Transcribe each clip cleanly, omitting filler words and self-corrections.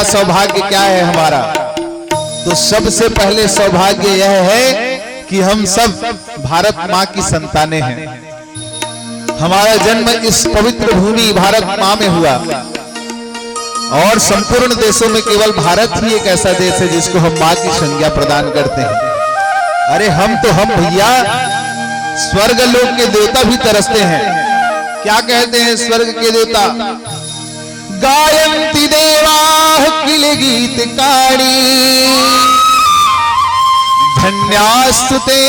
सौभाग्य क्या है हमारा? तो सबसे पहले सौभाग्य यह है कि हम सब भारत माँ की संतानें हैं। हमारा जन्म इस पवित्र भूमि भारत माँ में हुआ और संपूर्ण देशों में केवल भारत ही एक ऐसा देश है जिसको हम माँ की संज्ञा प्रदान करते हैं। अरे हम भैया स्वर्ग लोक के देवता भी तरसते हैं। क्या कहते हैं स्वर्ग के देवता? गायन्ति देवाः किल गीतकारी धन्यास्तु ते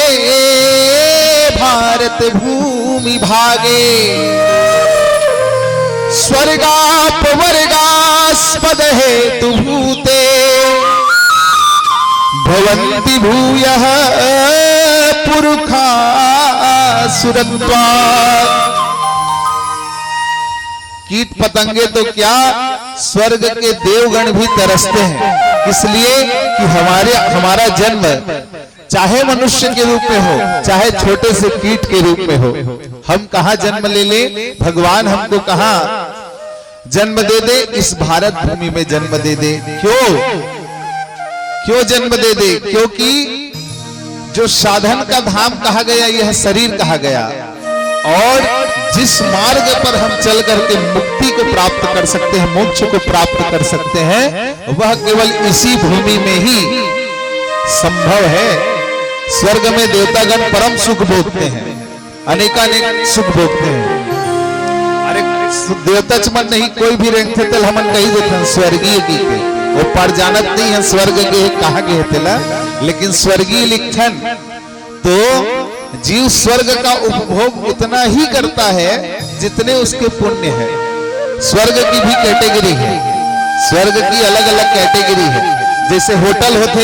भारत भूमि भागे स्वर्गापवर्गास्पद हेतु भूते भवन्ति भूयः पुरुखा सुरत्वात्। कीट पतंगे तो क्या स्वर्ग के देवगण भी तरसते हैं, इसलिए कि हमारा जन्म चाहे मनुष्य के रूप में हो चाहे छोटे से कीट के रूप में हो, हम कहां जन्म ले ले? भगवान हमको कहां जन्म दे दे? इस भारत भूमि में जन्म दे दे। क्यों जन्म दे दे? क्योंकि जो साधन का धाम कहा गया यह शरीर कहा गया, और जिस मार्ग पर हम चल करके मुक्ति को प्राप्त कर सकते हैं, मोक्ष को प्राप्त कर सकते हैं, वह केवल इसी भूमि में ही संभव है। स्वर्ग में देवतागण परम सुख भोगते हैं, अनेकानेक सुख भोगते हैं। अरे देवता चमन नहीं कोई भी रेंग थे तल हमन कही देते स्वर्गीय की के वो पर जानत नहीं है स्वर्ग के कहा गए तेला, लेकिन स्वर्गीय लिखन तो जीव स्वर्ग का उपभोग उतना ही करता है जितने उसके पुण्य है। स्वर्ग की भी कैटेगरी है, स्वर्ग की अलग अलग कैटेगरी है। जैसे होटल होते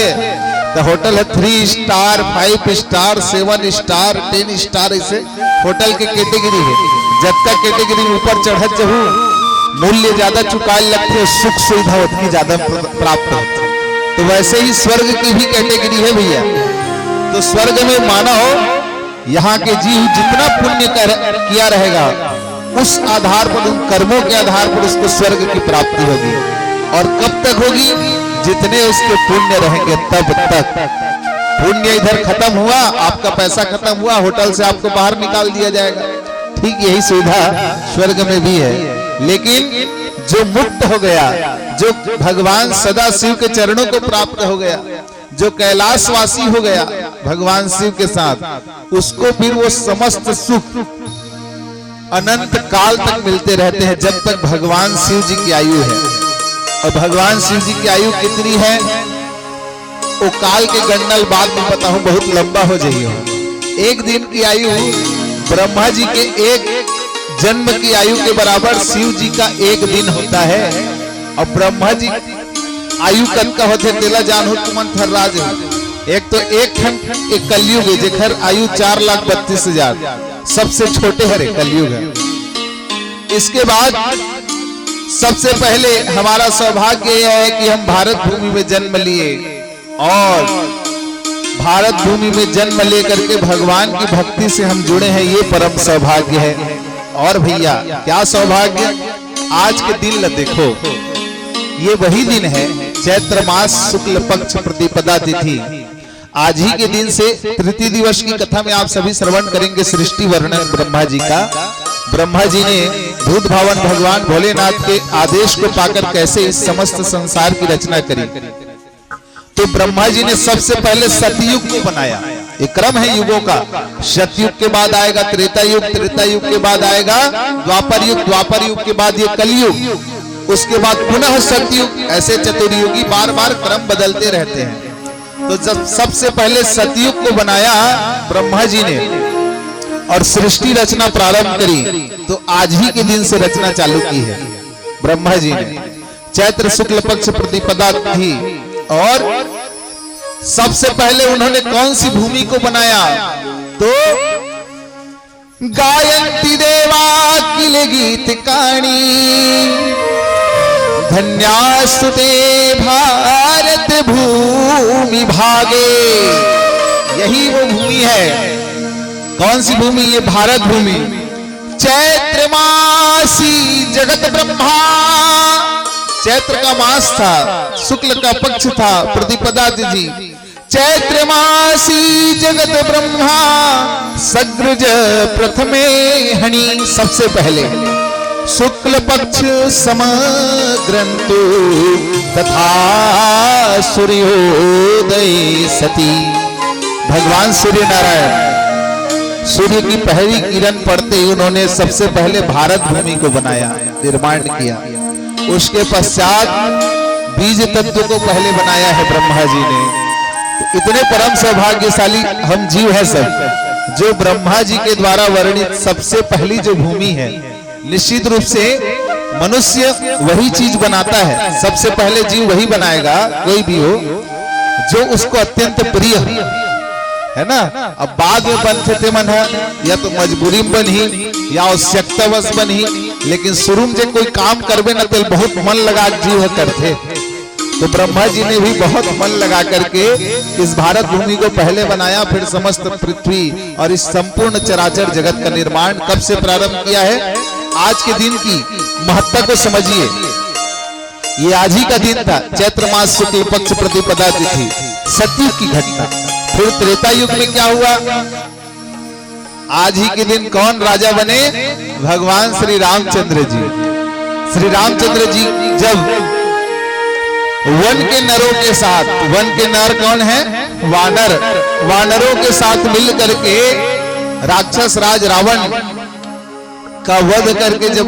तो होटल है 3 स्टार 5 स्टार 7 स्टार 10 स्टार, ऐसे होटल के कैटेगरी है। जब तक कैटेगरी ऊपर चढ़त जहू मूल्य ज्यादा चुकाए लगते, सुख सुविधा उतनी ज्यादा प्राप्त होती। तो वैसे ही स्वर्ग की भी कैटेगरी है भैया। तो स्वर्ग में माना हो यहाँ के जीव जितना पुण्य किया रहेगा उस आधार पर, उन कर्मों के आधार पर उसको स्वर्ग की प्राप्ति होगी। और कब तक होगी? जितने उसके पुण्य रहेंगे तब तक। पुण्य इधर खत्म हुआ, आपका पैसा खत्म हुआ, होटल से आपको बाहर निकाल दिया जाएगा। ठीक यही सुविधा स्वर्ग में भी है। लेकिन जो मुक्त हो गया, जो भगवान सदा शिव के चरणों को प्राप्त हो गया, जो कैलाशवासी हो गया भगवान शिव के साथ, उसको फिर वो समस्त सुख अनंत काल तक मिलते रहते हैं जब तक भगवान शिव जी की आयु है। और भगवान शिव जी की आयु कितनी है वो काल के गणना बाद में बताऊं, बहुत लंबा हो जाइए। एक दिन की आयु ब्रह्मा जी के एक जन्म की आयु के बराबर शिव जी का एक दिन होता है। और ब्रह्मा जी आयु कद का होते तेला जान हो तुमन थर्राज हो। एक तो एक कलयुग है जेखर आयु 4,32,000 सबसे छोटे हरे कलयुग है। इसके बाद सबसे पहले हमारा सौभाग्य यह है कि हम भारत भूमि में जन्म लिए, और भारत भूमि में जन्म लेकर के भगवान की भक्ति से हम जुड़े हैं, ये परम सौभाग्य है। और भैया क्या सौभाग्य, आज के दिन देखो, ये वही दिन है चैत्र मास शुक्ल पक्ष प्रतिपदा तिथि। आज ही के दिन से तृतीय दिवस की कथा में आप सभी श्रवण करेंगे सृष्टि वर्णन ब्रह्मा जी का। ब्रह्मा जी ने भूत भावन भगवान भोलेनाथ के आदेश को पाकर कैसे इस समस्त संसार की रचना करी। तो ब्रह्मा जी ने सबसे पहले सतयुग को बनाया। एक क्रम है युगों का, सतयुग के बाद आएगा त्रेता युग, त्रेता युग के बाद आएगा द्वापर युग, द्वापर युग के बाद ये कलयुग, उसके बाद पुनः सतयुग, ऐसे चतुर्युगी बार बार क्रम बदलते रहते हैं। तो जब सबसे पहले सतयुग को बनाया ब्रह्मा जी ने और सृष्टि रचना प्रारंभ करी, तो आज ही के दिन से रचना चालू की है ब्रह्मा जी ने। चैत्र शुक्ल पक्ष प्रतिपदा थी, और सबसे पहले उन्होंने कौन सी भूमि को बनाया? तो गायन्ति देवा किल गीतकारी धन्यास्तु ते भारत भूमि भागे। यही वो भूमि है। कौन सी भूमि? ये भारत भूमि। चैत्र मासी जगत ब्रह्मा चैत्र का मास था, शुक्ल का पक्ष था, प्रतिपदा तिथि। चैत्र मासी जगत ब्रह्मा सग्रज प्रथमे हणि, सबसे पहले शुक्ल पक्ष समग्रंतु तथा सूर्योदय सती। भगवान सूर्य नारायण सूर्य की पहली किरण पड़ते ही उन्होंने सबसे पहले भारत भूमि को बनाया, निर्माण किया। उसके पश्चात बीज तत्व को पहले बनाया है ब्रह्मा जी ने। तो इतने परम सौभाग्यशाली हम जीव हैं सब, जो ब्रह्मा जी के द्वारा वर्णित सबसे पहली जो भूमि है, निश्चित रूप से मनुष्य वही चीज बनाता है, सबसे पहले जीव वही बनाएगा, कोई भी हो, जो उसको अत्यंत प्रिय है ना। अब बाद में बनते मन है, या तो मजबूरी में बनी या आवश्यकतावश बनी, लेकिन शुरू में कोई काम करबे न तो बहुत मन लगा जीव करते। तो ब्रह्मा जी ने भी बहुत मन लगा करके इस भारत भूमि को पहले बनाया, फिर समस्त पृथ्वी और इस संपूर्ण चराचर जगत का निर्माण कब से प्रारंभ किया है। आज के दिन की महत्ता को समझिए, ये आज ही का दिन था, चैत्र मास शुक्ल पक्ष प्रतिपदा तिथि, सतयुग की घटना। फिर त्रेता युग में क्या हुआ, आज ही के दिन कौन राजा बने, भगवान श्री रामचंद्र जी। श्री रामचंद्र जी जब वन के नरों के साथ, वन के नर कौन है, वानर, वानरों के साथ मिल करके राक्षस राज रावण का वध करके जब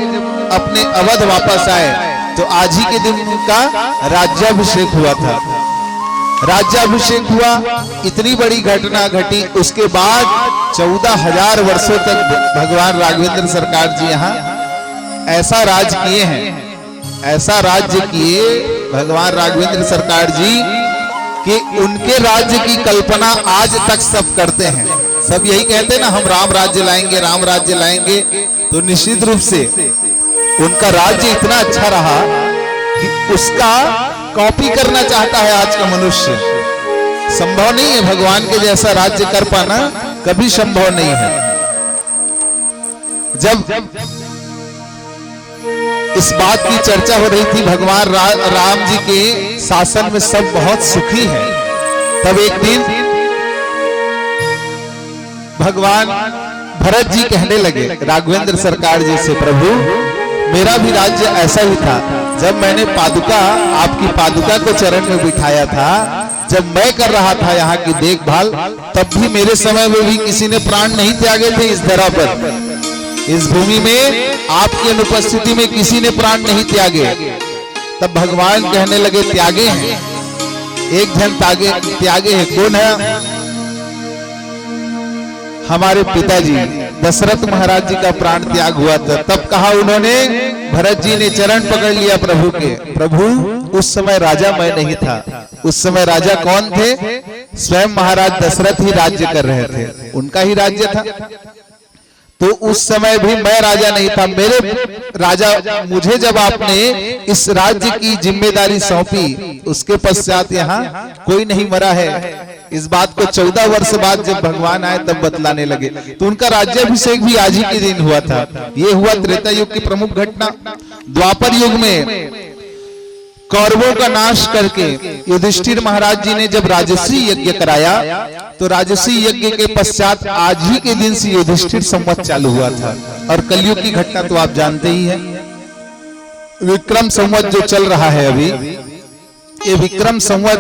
अपने अवध वापस आए, तो आज ही के दिन उनका राज्याभिषेक हुआ था। राज्याभिषेक हुआ, इतनी बड़ी घटना घटी। उसके बाद 14,000 वर्षों तक भगवान राघवेंद्र सरकार जी यहाँ ऐसा राज किए हैं, ऐसा राज्य किए भगवान राघवेंद्र सरकार जी कि उनके राज्य की कल्पना आज तक सब करते हैं। सब यही कहते हैं ना, हम राम राज्य लाएंगे, राम राज्य लाएंगे। तो निश्चित रूप से उनका राज्य इतना अच्छा रहा कि उसका कॉपी करना चाहता है आज का मनुष्य। संभव नहीं है भगवान के जैसा राज्य कर पाना, कभी संभव नहीं है। जब इस बात की चर्चा हो रही थी, भगवान राम जी के शासन में सब बहुत सुखी हैं, तब एक दिन भगवान भरत जी कहने लगे राघवेंद्र सरकार जी से, प्रभु मेरा भी राज्य ऐसा ही था। जब मैंने पादुका, आपकी पादुका को चरण में बिठाया था, जब मैं कर रहा था यहाँ की देखभाल, तब भी मेरे समय में भी किसी ने प्राण नहीं त्यागे थे इस धरा पर। इस भूमि में आपकी अनुपस्थिति में किसी ने प्राण नहीं त्यागे। तब भगवान कहने लगे त्यागे हैं, एक जन त्यागे हैं। कौन है, हमारे पिताजी दशरथ महाराज जी का प्राण त्याग हुआ था। तब कहा उन्होंने, भरत जी ने चरण पकड़ लिया प्रभु के, प्रभु उस समय राजा मैं नहीं था, उस समय राजा कौन थे, स्वयं महाराज दशरथ ही राज्य कर रहे थे, उनका ही राज्य था। तो उस समय भी मैं राजा नहीं था, मेरे राजा, मुझे जब आपने इस राज्य की जिम्मेदारी सौंपी, उसके पश्चात यहाँ कोई नहीं मरा है। इस बात को 14 वर्ष बाद जब भगवान आए तब बतलाने लगे। तो उनका राज्याभिषेक भी आज ही के दिन हुआ था। ये हुआ त्रेता युग की प्रमुख घटना। द्वापर युग में कौरवों का नाश करके युधिष्ठिर महाराज जी ने जब राजसी यज्ञ कराया, तो राजसी यज्ञ के पश्चात आज ही के दिन से युधिष्ठिर संवत चालू हुआ था। और कलयुग की घटना तो आप जानते ही हैं, विक्रम संवत जो चल रहा है अभी, ये विक्रम संवत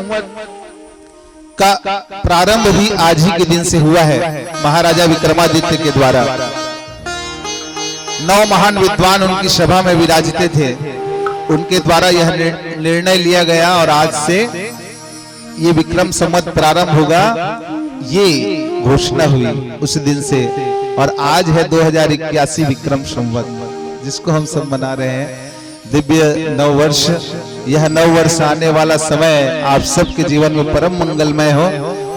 का प्रारंभ भी आज ही के दिन से हुआ है, महाराजा विक्रमादित्य के द्वारा। 9 महान विद्वान उनकी सभा में विराजते थे, उनके द्वारा यह निर्णय लिया गया और आज से ये विक्रम संवत प्रारंभ होगा, ये घोषणा हुई उस दिन से। और आज है 2081 विक्रम संवत, जिसको हम सब मना रहे हैं दिव्य नववर्ष। यह नववर्ष आने वाला समय आप सबके जीवन में परम मंगलमय हो।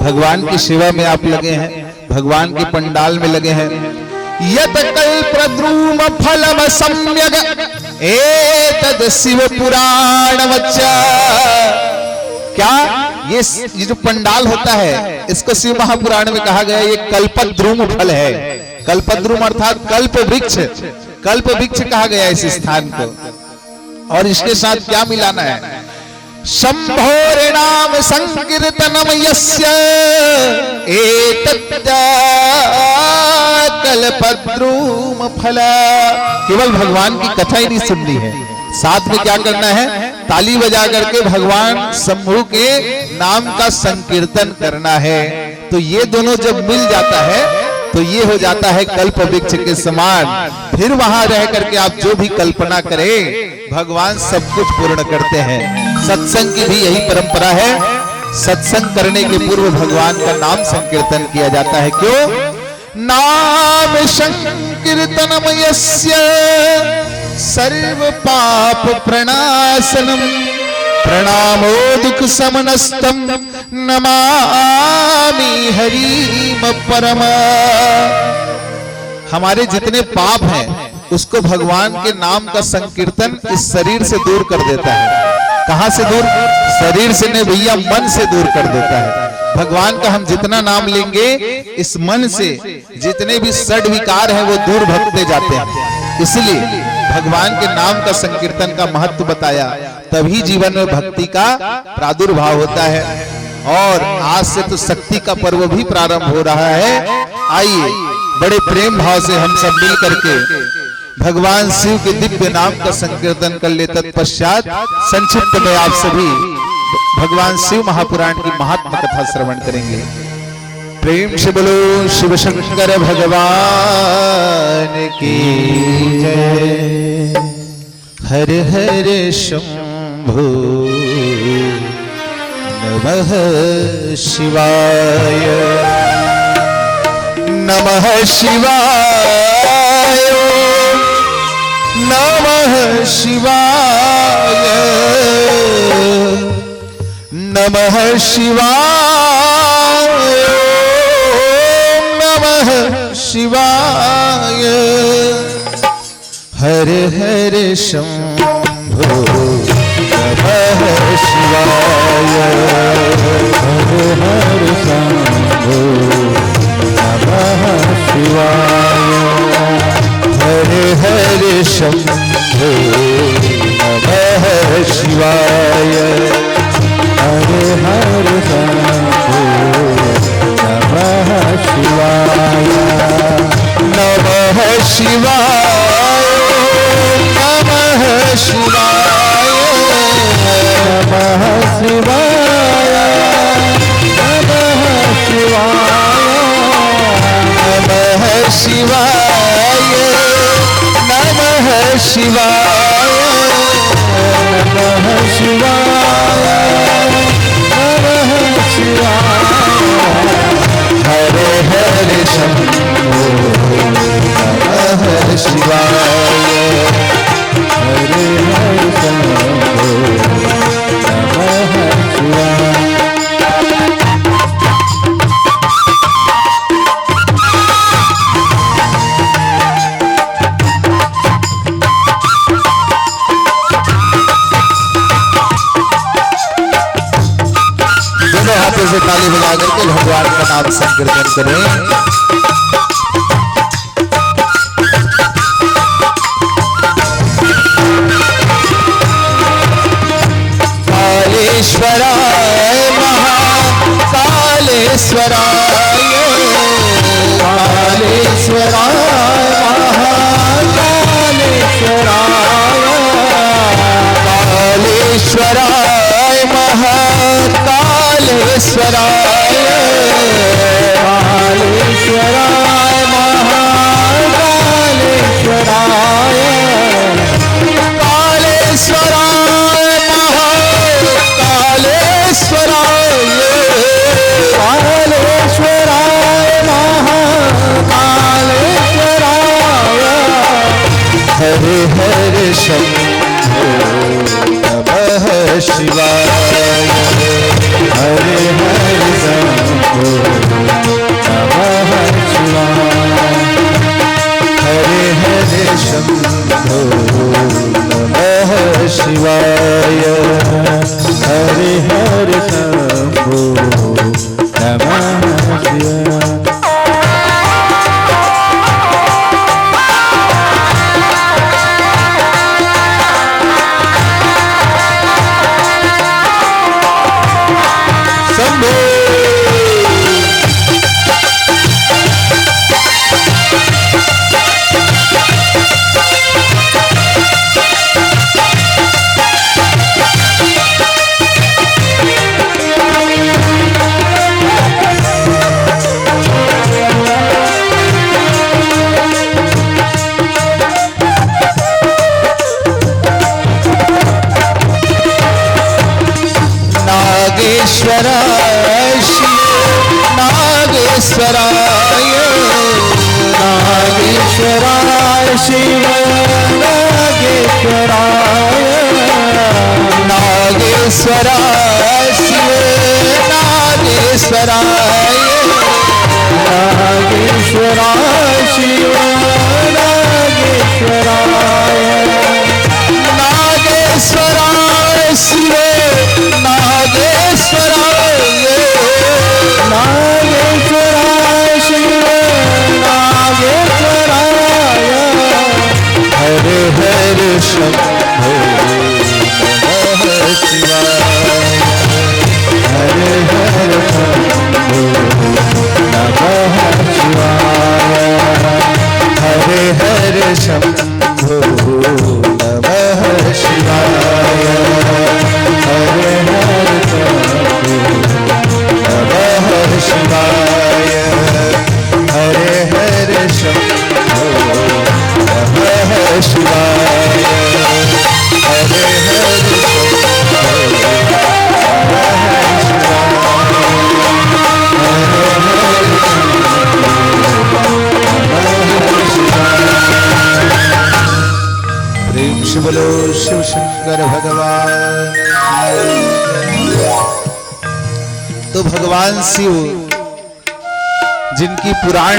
भगवान की सेवा में आप लगे हैं, भगवान के पंडाल में लगे हैं। यत कल्पद्रुम फलम सम्यग एतद शिव पुराण वच्चा। क्या ये जो पंडाल होता है, इसको शिव महापुराण में कहा गया ये कल्पद्रुम फल है। कल्पद्रुम अर्थात कल्प वृक्ष, कल्प वृक्ष कहा गया इस स्थान को। और इसके साथ क्या मिलाना है? शंभोर्नाम संकीर्तनम यस्य एतद्या कल्पद्रुम फला। केवल भगवान की कथा ही नहीं सुननी है, साथ में क्या करना है? ताली बजा करके भगवान शंभु के नाम का संकीर्तन करना है। तो ये दोनों जब मिल जाता है तो ये हो जाता है कल्प वृक्ष के समान। फिर वहां रह करके आप जो भी कल्पना करें भगवान सब कुछ पूर्ण करते हैं। सत्संग की भी यही परंपरा है। सत्संग करने के पूर्व भगवान का नाम संकीर्तन किया जाता है। क्यों? नाम संकीर्तनम यस्य सर्व पाप प्रणाशनम प्रणामो दुख समनस्तम नमामि हरिम परम। हमारे जितने पाप हैं उसको भगवान के नाम का संकीर्तन इस शरीर से दूर कर देता है। कहां से दूर? शरीर से नहीं भैया, मन से दूर कर देता है। भगवान का हम जितना नाम लेंगे इस मन से जितने भी षड विकार हैं वो दूर भगते जाते हैं। इसलिए भगवान के नाम का संकीर्तन का महत्व बताया, तभी जीवन में भक्ति का प्रादुर्भाव होता है। और आज से तो शक्ति का पर्व भी प्रारंभ हो रहा है। आइए बड़े प्रेम भाव से हम सब मिल करके भगवान शिव के दिव्य नाम का संकीर्तन कर ले। तत्पश्चात संक्षिप्त में आप सभी भगवान शिव महापुराण की महात्मा कथा श्रवण करेंगे। प्रेम से बोलो शिव शंकर भगवान की जय। हर हर शंभो नमः शिवाय नमः शिवाय नमः शिवाय नमः शिवाय नमः शिवाय। हर हर शंभो नमः शिवाय हर हर शंभो नमः शिवाय हर हर शंभो नमः शिवाय हर हर शंभो नमः शिवाय नमः शिवाय नमः शिवाय नमः शिवाय नमः शिवाय नमः शिवाय नमः शिवाय नमः शिवाय हर हर शंभो नमः शिवाय हर हर शंभो नमः शिवाय। हाथों से ताली बजा करके भगवान का नाम संकीर्तन करें। कालेश्वराय महाकालेश्वराय कालेश्वराय महाकालेश्वराय कालेश्वराय महाकालेश्वराय कालेश्वराय महाकालेश्वराय कालेश्वराय महाकालेश्वराय महाकालेश्वराय हर हर शंभो नमः शिवाय हर हर शंभो नमः शिवाय हर हर शंभो नमः शिवाय हर हर शंभो नमः शिवाय। नागेश्वराय शिव नागेश्वराय नागेश्वराय शिव नागेश्वराय नागेश्वराय शिव नागेश्वराय नागेश्वराय शिव नागेश्वराय नागेश्वराय शिव नागेश्वराय नागेश्वराय शिव नागेश्वराय हर हर शंभो नमः शिवाय हर हर शंभो नमः शिवाय हर हर शंभो नमः शिवाय हर हर शंभो नमः शिवाय हर हर शंभो नमः शिवाय हर हर प्रेम से बोलो शिव शंकर भगवान। तो भगवान शिव जिनकी पुराण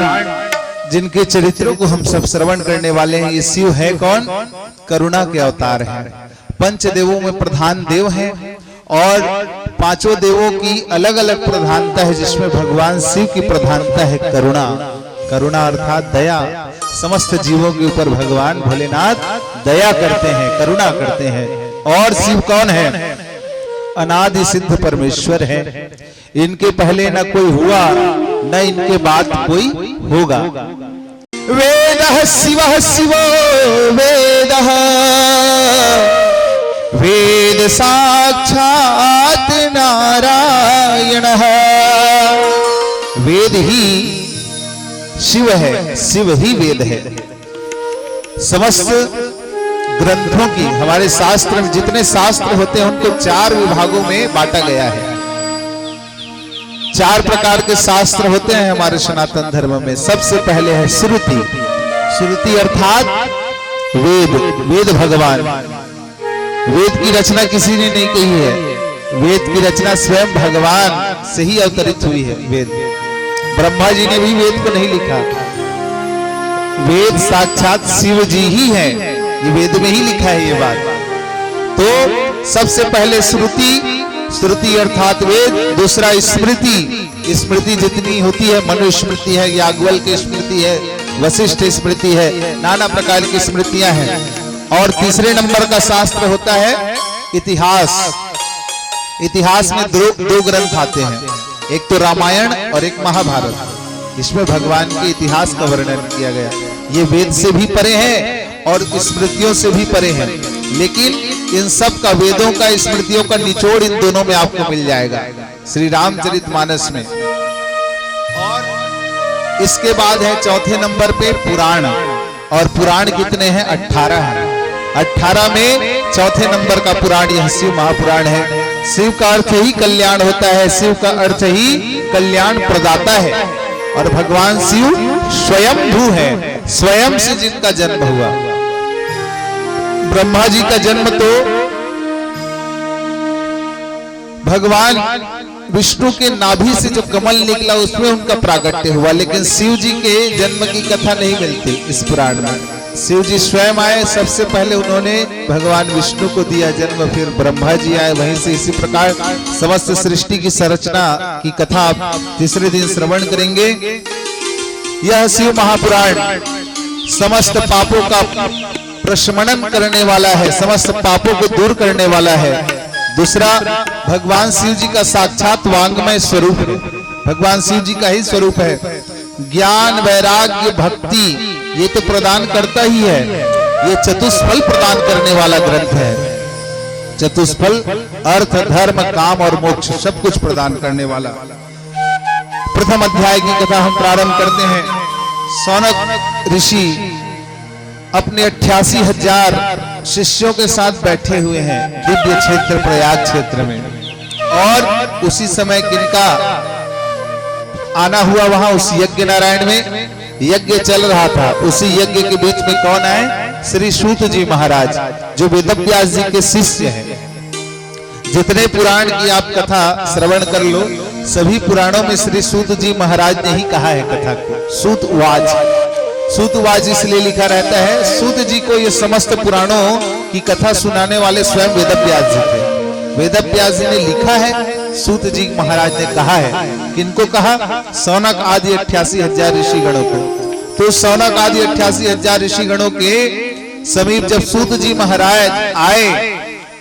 जिनके चरित्रों को हम सब श्रवण करने वाले हैं, ये शिव है कौन? करुणा के अवतार हैं। पंच देवों में प्रधान देव हैं और पांचों देवों की अलग अलग प्रधानता है, जिसमें भगवान शिव की प्रधानता है करुणा। करुणा अर्थात दया। समस्त जीवों के ऊपर भगवान भोलेनाथ दया करते हैं, करुणा करते हैं। और शिव कौन है? अनादि सिद्ध परमेश्वर है। इनके पहले न कोई हुआ, न इनके बाद कोई होगा। वेदः शिवः शिवो वेदः वेद साक्षात् नारायणः। वेद ही शिव है, शिव ही वेद है। समस्त ग्रंथों की, हमारे शास्त्र में जितने शास्त्र होते हैं उनको 4 विभागों में बांटा गया है। 4 प्रकार के शास्त्र होते हैं हमारे सनातन धर्म में। सबसे पहले है श्रुति। श्रुति अर्थात वेद। वेद भगवान। वेद की रचना किसी ने नहीं कही है, वेद की रचना स्वयं भगवान से ही अवतरित हुई है। वेद ब्रह्मा जी ने भी वेद को नहीं लिखा, वेद साक्षात शिव जी ही है, ये वेद में ही लिखा है ये बात। तो सबसे पहले श्रुति, श्रुति अर्थात वेद। दूसरा स्मृति। स्मृति जितनी होती है, मनुस्मृति है, याज्ञवल्क्य स्मृति है, वशिष्ठ स्मृति है, नाना प्रकार की स्मृतियां हैं। और तीसरे नंबर का शास्त्र होता है इतिहास। इतिहास में दो ग्रंथ आते हैं, एक तो रामायण और एक महाभारत। इसमें भगवान के इतिहास का वर्णन किया गया। ये वेद से भी परे हैं और स्मृतियों से भी परे हैं, लेकिन इन सब का, वेदों का, स्मृतियों का निचोड़ इन दोनों में आपको मिल जाएगा, श्री रामचरितमानस में। और इसके बाद है चौथे नंबर पे पुराण। और पुराण कितने हैं? 18 हैं। 18 में चौथे नंबर का पुराण यह शिव महापुराण है। शिव का अर्थ ही कल्याण होता है, शिव का अर्थ ही कल्याण प्रदाता है। और भगवान शिव स्वयं भू है, स्वयं से जिनका जन्म हुआ। ब्रह्मा जी का जन्म तो भगवान विष्णु के नाभि से जो कमल निकला उसमें उनका प्रागट्य हुआ, लेकिन शिव जी के जन्म की कथा नहीं मिलती इस पुराण में। शिव जी स्वयं आए, सबसे पहले उन्होंने भगवान विष्णु को दिया जन्म, फिर ब्रह्मा जी आए, वहीं से इसी प्रकार समस्त सृष्टि की संरचना की कथा आप तीसरे दिन श्रवण करेंगे। यह शिव महापुराण समस्त पापों का प्रशमन करने वाला है, समस्त पापों को दूर करने वाला है। दूसरा, भगवान शिव जी का साक्षात वांगमय स्वरूप है, भगवान शिव जी का ही स्वरूप है। ज्ञान, वैराग्य, भक्ति ये तो प्रदान करता ही है, ये चतुष्फल प्रदान करने वाला ग्रंथ है। चतुष्फल अर्थ, धर्म, काम और मोक्ष सब कुछ प्रदान करने वाला। प्रथम अध्याय की कथा हम प्रारंभ करते हैं। सौनक ऋषि अपने 88,000 शिष्यों के साथ बैठे हुए हैं दिव्य क्षेत्र प्रयाग क्षेत्र में। और उसी समय किनका आना हुआ वहां उस यज्ञ नारायण में यज्ञ चल रहा था। उसी यज्ञ के बीच में कौन आए? श्री सूत जी महाराज, जो वेदव्यास जी के शिष्य हैं। जितने पुराण की आप कथा श्रवण कर लो, सभी पुराणों में श्री सूत जी महाराज ने ही कहा है कथा को। सूतवाच, सूतवाच इसलिए लिखा रहता है, सूत जी को ये समस्त पुराणों की कथा सुनाने वाले स्वयं वेदव्यास जी थे। वेदव्यास जी ने लिखा है, सूत जी महाराज ने कहा है। किनको कहा? सौनक आदि 88,000 ऋषिगणों को। तो सौनक आदि 88,000 ऋषिगणों के समीप जब सूत जी महाराज आए,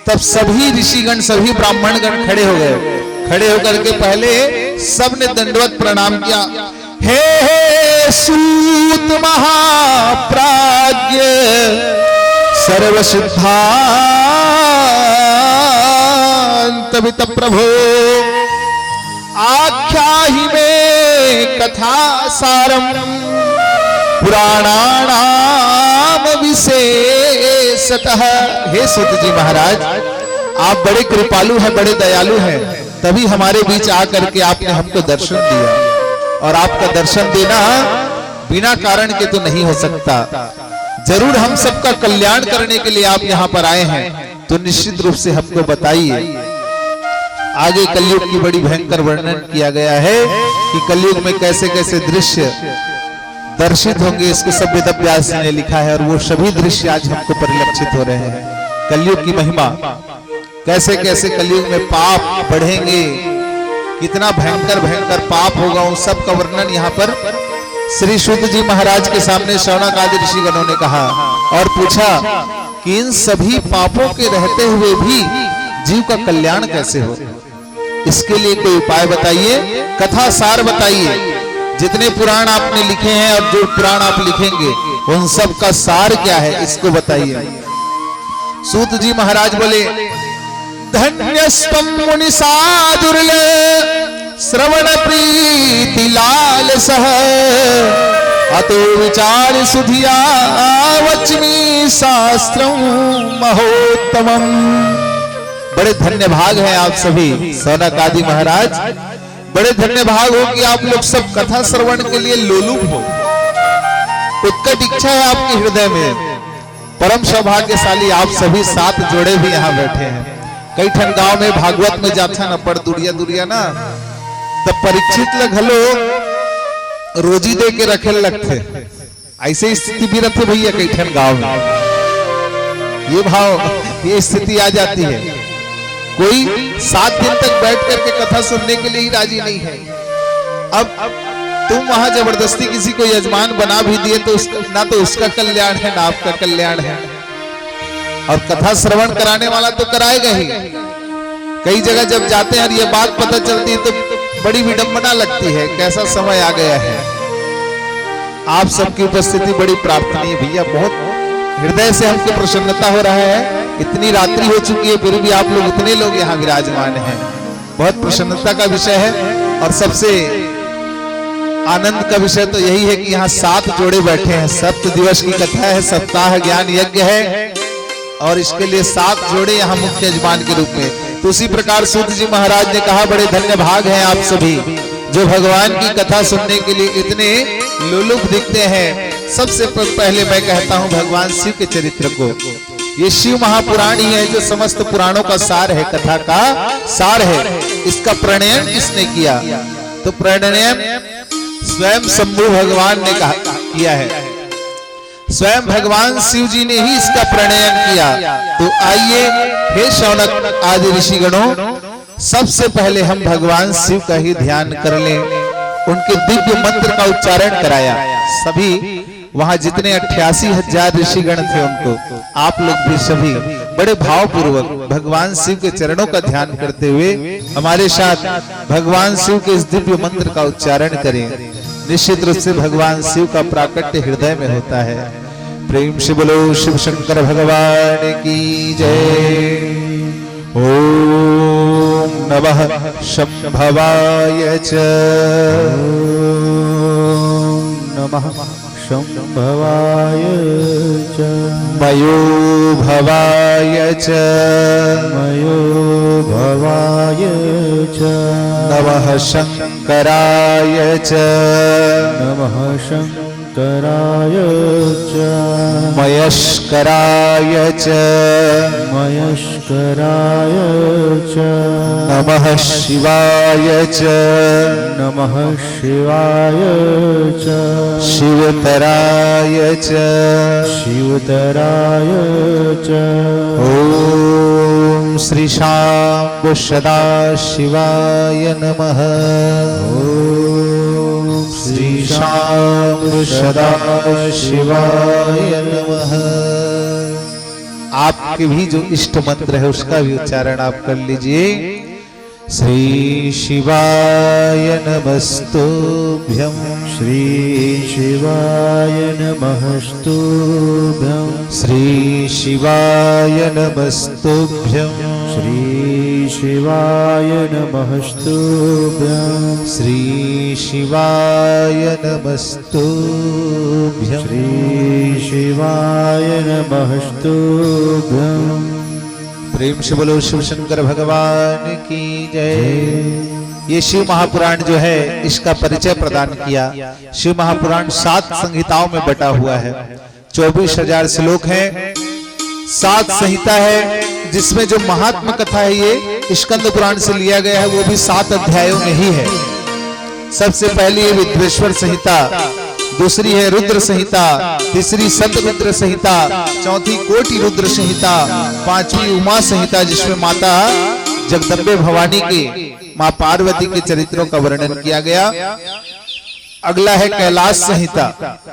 तब सभी ऋषिगण, सभी ब्राह्मणगण खड़े हो गए। खड़े होकर के पहले सबने दंडवत प्रणाम किया। हे सूत महाप्राज्ञ सर्वसिद्धांत वित्त प्रभो, आख्याहि में कथा सारम पुराणानाम विशेषतः। हे सूत जी महाराज, आप बड़े कृपालु हैं, बड़े दयालु हैं, तभी हमारे बीच आकर के आपने हमको दर्शन दिया। और आपका दर्शन देना बिना कारण के तो नहीं हो सकता। जरूर हम सबका कल्याण करने के लिए आप यहाँ पर आए हैं, तो निश्चित रूप से हमको बताइए। आगे कलयुग की बड़ी भयंकर वर्णन किया गया है कि कलयुग में कैसे कैसे दृश्य दर्शित होंगे, इसको सब वेदव्यास जी ने लिखा है। और वो सभी दृश्य आज हमको परिलक्षित हो रहे हैं। कलयुग की महिमा, कैसे कैसे कलयुग में पाप बढ़ेंगे, कितना भयंकर भयंकर पाप होगा, उन सब का वर्णन यहाँ पर श्री सूत जी महाराज के सामने शौनक आदि ऋषिगणों ने कहा। और पूछा कि इन सभी पापों के रहते हुए भी जीव का कल्याण कैसे हो, इसके लिए कोई उपाय बताइए, कथा सार बताइए। जितने पुराण आपने लिखे हैं और जो पुराण आप लिखेंगे, उन सब का सार क्या है, इसको बताइए। सूत जी महाराज बोले, धन्यस्त्वं मुनि साधुर्ल श्रवण प्रीति लालसः, अतो विचार सुधिया वच्मि शास्त्रं महोत्तमम्। बड़े धन्य भाग हैं आप सभी सौनक आदि महाराज, बड़े धन्य भाग हो कि आप लोग सब कथा श्रवण के लिए लोलुप हो। उत्कट इच्छा है आपके हृदय में। परम सौभाग्यशाली आप सभी 7 जोड़े भी यहाँ बैठे हैं। कई ठन गांव में भागवत में जाता ना पड़ दुरिया दुरिया ना, तब परीक्षित लग हलो रोजी दे के रखे लगते। ऐसे स्थिति भी रहते भैया कई ठन गांव में, ये भाव, ये स्थिति आ जाती है। कोई 7 दिन तक बैठ करके कथा सुनने के लिए ही राजी नहीं है। अब तुम वहां जबरदस्ती किसी को यजमान बना भी दिए तो ना तो उसका कल्याण है ना आपका कल्याण है। और कथा श्रवण कराने वाला तो कराएगा ही। कई जगह जब जाते हैं और ये बात पता चलती है तो बड़ी विडंबना लगती है, कैसा समय आ गया है। आप सबकी उपस्थिति बड़ी प्रार्थनीय भैया, बहुत हृदय से हमको प्रसन्नता हो रहा है। इतनी रात्रि हो चुकी है फिर भी आप लोग इतने लोग यहाँ विराजमान हैं, बहुत प्रसन्नता का विषय है। और सबसे आनंद का विषय तो यही है कि यहाँ 7 जोड़े बैठे हैं। 7 दिवस की कथा है, सप्ताह ज्ञान यज्ञ है, और इसके लिए 7 जोड़े यहाँ मुख्य यजमान के रूप में। तो उसी प्रकार सूत जी महाराज ने कहा, बड़े धन्य भाग हैं आप सभी जो भगवान की कथा सुनने के लिए इतने लोलुप दिखते हैं। सबसे पहले मैं कहता हूँ भगवान शिव के चरित्र को। ये शिव महापुराण ही है जो समस्त पुराणों का सार है, कथा का सार है। इसका प्रणयन किसने किया? तो प्रणयन स्वयं शंभु भगवान ने किया है। स्वयं भगवान शिव जी ने ही इसका प्रणयन किया। तो आइए हे शौनक आदि ऋषिगणों, सबसे पहले हम भगवान शिव का ही ध्यान कर लें। उनके दिव्य मंत्र का उच्चारण कराया। सभी वहां जितने 88,000 ऋषिगण थे उनको आप लोग भी सभी बड़े भावपूर्वक भगवान शिव के चरणों का ध्यान करते हुए हमारे साथ भगवान शिव के इस दिव्य मंत्र का उच्चारण करें। निश्चित रूप से भगवान शिव का प्राकट्य हृदय में होता है। प्रेम से बोलो शिव शंकर भगवान की जय। ओम नमः शंभवाय च, नमः शंभवाय च, मयो भवाय च, मयो भवाय नमः शंकराय च नमः शंकराय च मयस्कराय च मयस्कराय च नमः शिवाय च नमः शिवाय च शिवतराय च शिवतराय च ओम श्री शांब सदा शिवाय नमः ओम श्री शांब सदा शिवाय नमः। आपके भी जो इष्ट मंत्र है उसका भी उच्चारण आप कर लीजिए। श्री शिवाय नमस्तुभ्यं श्री शिवाय नमस्तुभ्यं श्री शिवाय नमस्तुभ्यं श्री शिवाय नमस्तुभ्यं श्री शिवाय नमस्तुभ्यं श्री शिवाय नमस्तुभ्यं। प्रेम से बोलो शिव शंकर भगवान की जय। ये शिव महापुराण जो है इसका परिचय प्रदान किया। शिव महापुराण 7 संहिताओं में बटा हुआ है। 24,000 श्लोक हैं, 7 संहिता है, जिसमें जो महात्मा कथा है ये स्कंद पुराण से लिया गया है, वो भी 7 अध्यायों में ही है। सबसे पहली है विद्वेश्वर संहिता, दूसरी है रुद्र संहिता, तीसरी सत रुद्र संहिता, चौथी कोटि रुद्र संहिता, पांचवी उमा संहिता जिसमें माता जगदम्बे भवानी के मां पार्वती के चरित्रों का वर्णन किया गया। अगला है कैलाश संहिता।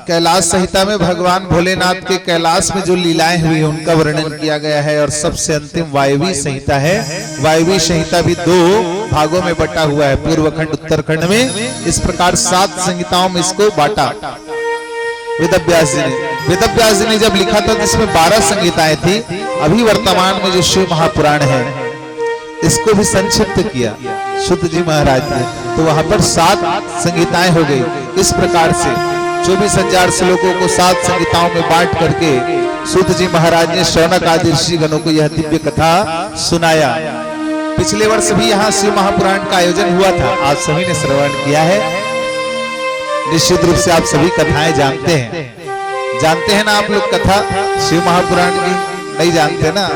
कैलाश संहिता में भगवान भोलेनाथ के कैलाश में जो लीलाएं हुई उनका वर्णन किया गया है। और सबसे अंतिम वायवी संहिता है। वायवी संहिता भी 2 भागों में बटा हुआ है, पूर्व खंड उत्तरखंड में। इस प्रकार 7 संहिताओं में इसको बांटा वेदव्यास जी ने। वेदव्यास जी ने जब लिखा था तो इसमें 12 संहिताएं थी। अभी वर्तमान में जो शिव महापुराण है इसको भी संक्षिप्त किया शुद्ध जी महाराज ने, तो वहां पर 7 संहिताएं हो गई। इस प्रकार से 24,000 श्लोकों को 7 संहिताओं में बांट करके शुद्ध जी महाराज ने शौनक आदि ऋषिगणों को यह दिव्य कथा सुनाया। पिछले वर्ष भी यहाँ शिव महापुराण का आयोजन हुआ था, आप सभी ने श्रवण किया है। निश्चित रूप से आप सभी कथाएं जानते हैं ना आप लोग कथा शिव महापुराण की? नहीं जानते ना।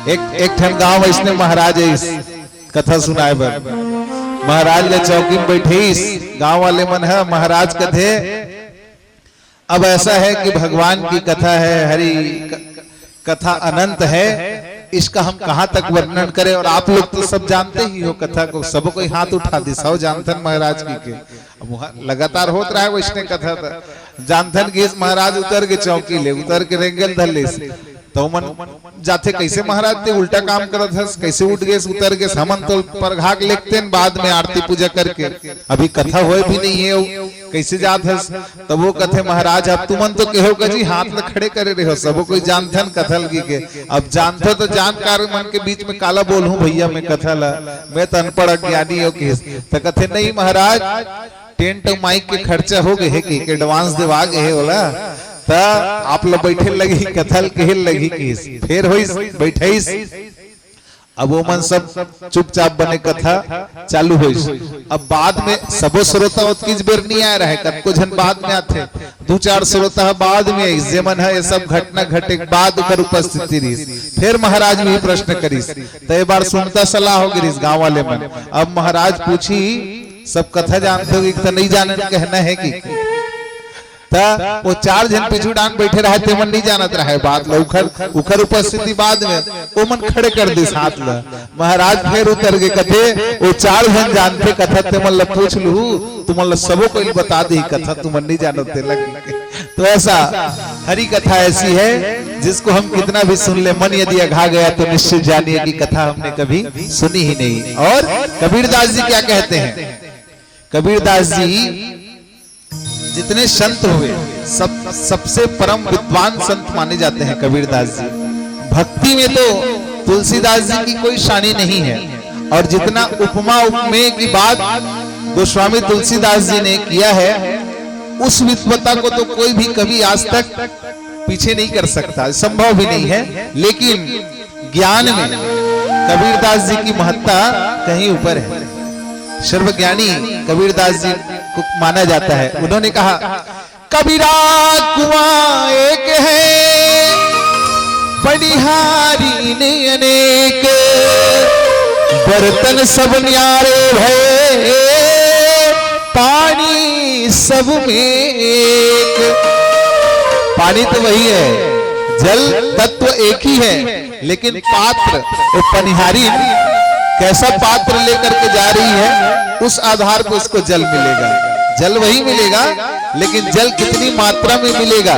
एक ठन गांव वैष्णव महाराज है, इस कथा सुनाए बर महाराज ले चौकी में बैठे, इस गांव वाले मन है महाराज कथे। अब ऐसा है कि भगवान की कथा है, हरि कथा अनंत है, इसका हम कहां तक वर्णन करें। और आप लोग तो सब जानते ही हो कथा को, सब कोई हाथ उठा दी, सब जानथन महाराज की के लगातार होत रहा है वैष्णव कथा। जानथन की महाराज उतर के चौकी ले, उतर के रेंगल धर ले, तो मन जाते कैसे महाराज ते उल्टा काम करत हस, कैसे उठ गए उतर गए। हमन तो परघाक लेखते हैं बाद में आरती पूजा करके, अभी कथा होए भी नहीं है, कैसे जात हस। तब वो कथे महाराज अब तुमन तो कहो का जी हाथ में खड़े करे रहे हो, सब कोई जानथन कथा लगी के। अब जानते तो जानकार मन के बीच में काला बोलूं भैया मैं कथा ला, मैं तो अनपढ़ अज्ञानी हो किस। तो कथे नहीं महाराज टेंट माइक के खर्चा हो गए है कि एडवांस देवा गए है बोला, आप लोग बैठे लगी कथल कहल लगी किस, फिर होइस बैठेस। अब वो मन सब चुपचाप बने कथा चालू होइस। अब बाद में सबो श्रोता उत्कीज बेर नहीं आ रहा है, कब जन बाद में आते, 2-4 श्रोता बाद में जे मन है ये सब घटना घटे के बाद ऊपर उपस्थिति रही। फिर महाराज भी प्रश्न करीस, तो एक बार सुनता सलाह हो गिरीस गांव वाले मन। अब महाराज पूछी सब कथा जानते हो कि नहीं जाने कहना है कि वो 4 जन पीछू डान बैठे रहे थे, मन नहीं जानत रहे बात उखर उपस्थिति बाद में वो मन खड़े कर दी साथ ला। महाराज फिर उतर गए कथे वो 4 जन जानते कथा ते मन पूछ लू, तुम सबो को बता दी कथा तुम नहीं जानते लगे। तो ऐसा हरि कथा ऐसी है जिसको हम कितना भी सुन ले, मन यदि अघा गया तो निश्चित जानिए कि कथा हमने कभी सुनी ही नहीं। और कबीरदास जी क्या कहते हैं? कबीरदास जी जितने संत हुए सबसे परम विद्वान संत माने जाते हैं कबीरदास जी। भक्ति में तो तुलसीदास जी की कोई शानी नहीं है, और जितना उपमा उपमेय की बात गोस्वामी तुलसीदास जी ने किया है उस विद्वता को तो कोई भी कभी आज तक पीछे नहीं कर सकता, संभव भी नहीं है। लेकिन ज्ञान में कबीरदास जी की महत्ता कहीं ऊपर है। सर्वज्ञानी कबीरदास जी को माना जाता है। उन्होंने कहा कबीरा कुआं एक है बनिहारी ने अनेक, बर्तन सब न्यारे भये पानी सब में एक। पानी तो वही है, जल तत्व एक ही है, लेकिन पात्र वो पनिहारी कैसा पात्र लेकर के जा रही है, उस आधार पर उसको जल मिलेगा। जल वही मिलेगा, लेकिन जल कितनी मात्रा में मिलेगा,